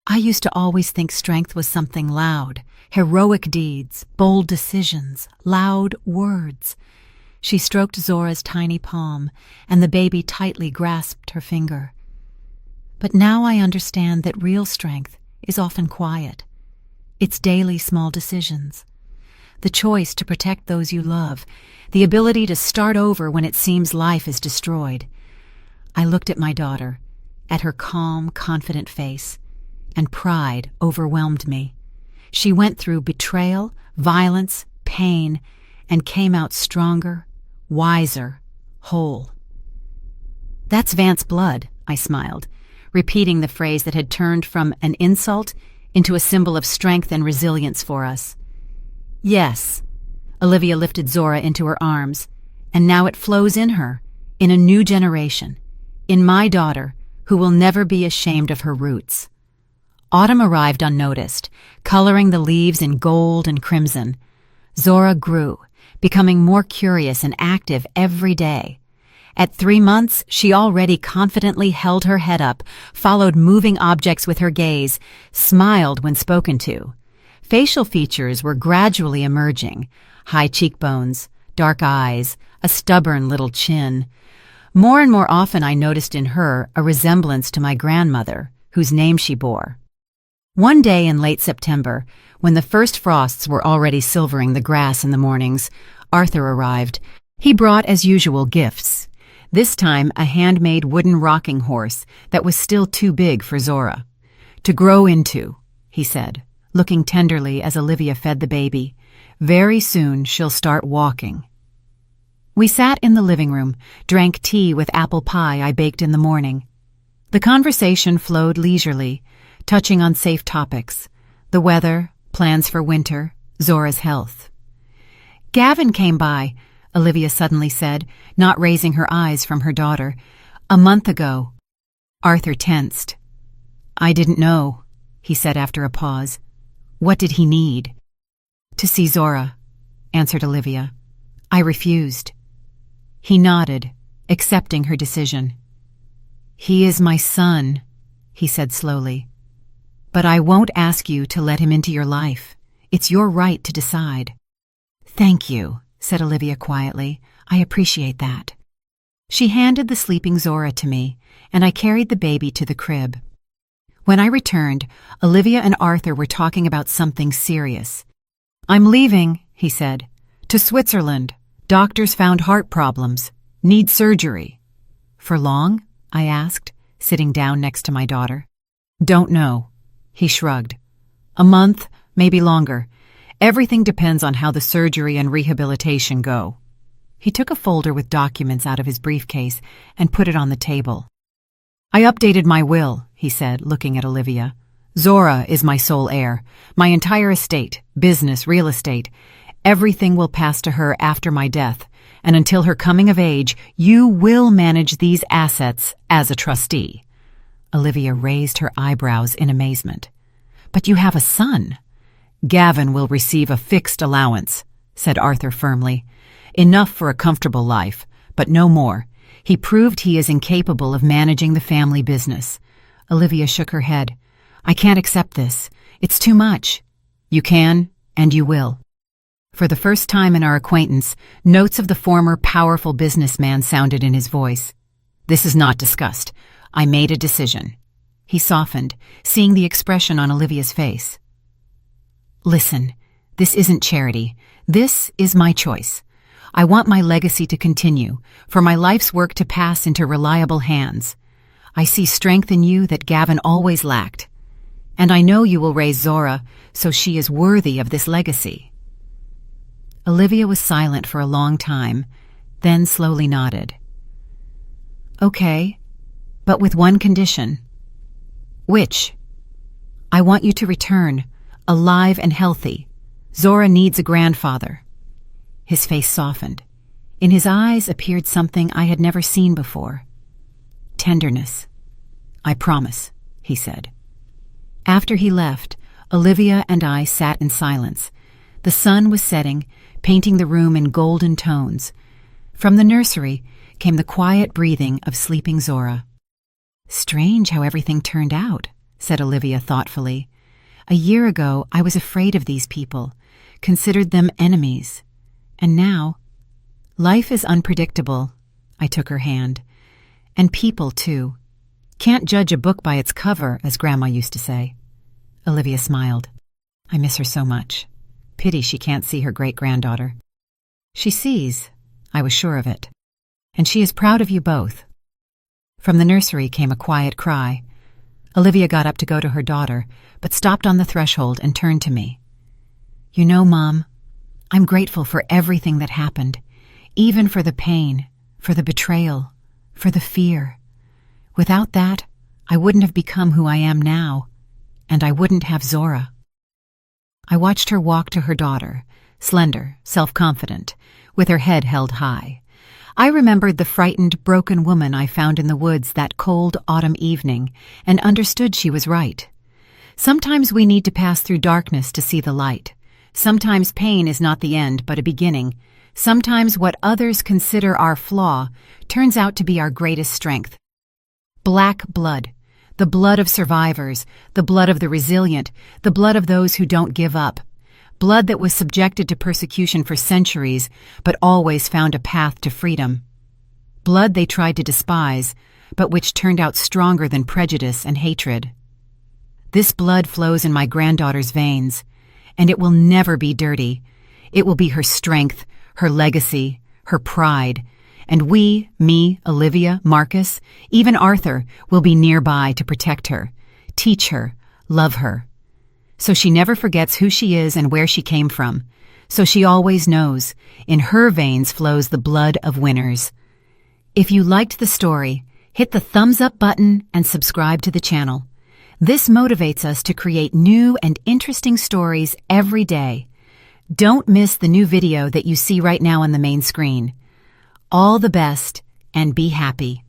"I used to always think strength was something loud, heroic deeds, bold decisions, loud words." She stroked Zora's tiny palm, and the baby tightly grasped her finger. "But now I understand that real strength is often quiet. It's daily small decisions. The choice to protect those you love, the ability to start over when it seems life is destroyed." I looked at my daughter, at her calm, confident face, and pride overwhelmed me. She went through betrayal, violence, pain, and came out stronger, wiser, whole. "That's Vance blood," I smiled, repeating the phrase that had turned from an insult into a symbol of strength and resilience for us. "Yes." Olivia lifted Zora into her arms, and now it flows in her, in a new generation, in my daughter, who will never be ashamed of her roots. Autumn arrived unnoticed, coloring the leaves in gold and crimson. Zora grew, becoming more curious and active every day. At 3 months, she already confidently held her head up, followed moving objects with her gaze, smiled when spoken to. Facial features were gradually emerging: high cheekbones, dark eyes, a stubborn little chin. More and more often I noticed in her a resemblance to my grandmother, whose name she bore. One day in late September, when the first frosts were already silvering the grass in the mornings, Arthur arrived. He brought, as usual, gifts. This time a handmade wooden rocking horse that was still too big for Zora. "To grow into," he said, looking tenderly as Olivia fed the baby. "Very soon she'll start walking." We sat in the living room, drank tea with apple pie I baked in the morning. The conversation flowed leisurely, touching on safe topics: the weather, plans for winter, Zora's health. "Gavin came by," Olivia suddenly said, not raising her eyes from her daughter. "A month ago." Arthur tensed. "I didn't know," he said after a pause. "What did he need?" "To see Zora," answered Olivia. "I refused." He nodded, accepting her decision. "He is my son," he said slowly. "But I won't ask you to let him into your life. It's your right to decide." "Thank you," said Olivia quietly. "I appreciate that." She handed the sleeping Zora to me, and I carried the baby to the crib. When I returned, Olivia and Arthur were talking about something serious. "I'm leaving," he said. "To Switzerland. Doctors found heart problems. Need surgery." "For long?" I asked, sitting down next to my daughter. "Don't know." He shrugged. "A month, maybe longer. Everything depends on how the surgery and rehabilitation go." He took a folder with documents out of his briefcase and put it on the table. "I updated my will," he said, looking at Olivia. "Zora is my sole heir. My entire estate, business, real estate, everything will pass to her after my death, and until her coming of age, you will manage these assets as a trustee." Olivia raised her eyebrows in amazement. "But you have a son." "Gavin will receive a fixed allowance," said Arthur firmly. "Enough for a comfortable life, but no more. He proved he is incapable of managing the family business." Olivia shook her head. "I can't accept this. It's too much." "You can, and you will." For the first time in our acquaintance, notes of the former powerful businessman sounded in his voice. "This is not discussed. I made a decision." He softened, seeing the expression on Olivia's face. "Listen, this isn't charity. This is my choice. I want my legacy to continue, for my life's work to pass into reliable hands. I see strength in you that Gavin always lacked. And I know you will raise Zora so she is worthy of this legacy." Olivia was silent for a long time, then slowly nodded. "Okay, but with one condition." "Which?" "I want you to return, alive and healthy. Zora needs a grandfather." His face softened. In his eyes appeared something I had never seen before. Tenderness. "I promise," he said. After he left, Olivia and I sat in silence. The sun was setting, painting the room in golden tones. From the nursery came the quiet breathing of sleeping Zora. "Strange how everything turned out," said Olivia thoughtfully. "A year ago I was afraid of these people, considered them enemies. And now, life is unpredictable." I took her hand. "And people, too. Can't judge a book by its cover, as Grandma used to say." Olivia smiled. "I miss her so much. Pity she can't see her great-granddaughter." "She sees. I was sure of it. And she is proud of you both." From the nursery came a quiet cry. Olivia got up to go to her daughter, but stopped on the threshold and turned to me. "You know, Mom, I'm grateful for everything that happened, even for the pain, for the betrayal, for the fear. Without that, I wouldn't have become who I am now, and I wouldn't have Zora." I watched her walk to her daughter, slender, self-confident, with her head held high. I remembered the frightened, broken woman I found in the woods that cold autumn evening and understood she was right. Sometimes we need to pass through darkness to see the light. Sometimes pain is not the end, but a beginning. Sometimes what others consider our flaw turns out to be our greatest strength. Black blood, The blood of survivors, the blood of the resilient, the blood of those who don't give up. Blood that was subjected to persecution for centuries, but always found a path to freedom. Blood they tried to despise, but which turned out stronger than prejudice and hatred. This blood flows in my granddaughter's veins, and it will never be dirty. It will be her strength, her legacy, her pride, and we, me, Olivia, Marcus, even Arthur, will be nearby to protect her, teach her, love her. So she never forgets who she is and where she came from. So she always knows, in her veins flows the blood of winners. If you liked the story, hit the thumbs up button and subscribe to the channel. This motivates us to create new and interesting stories every day. Don't miss the new video that you see right now on the main screen. All the best and be happy.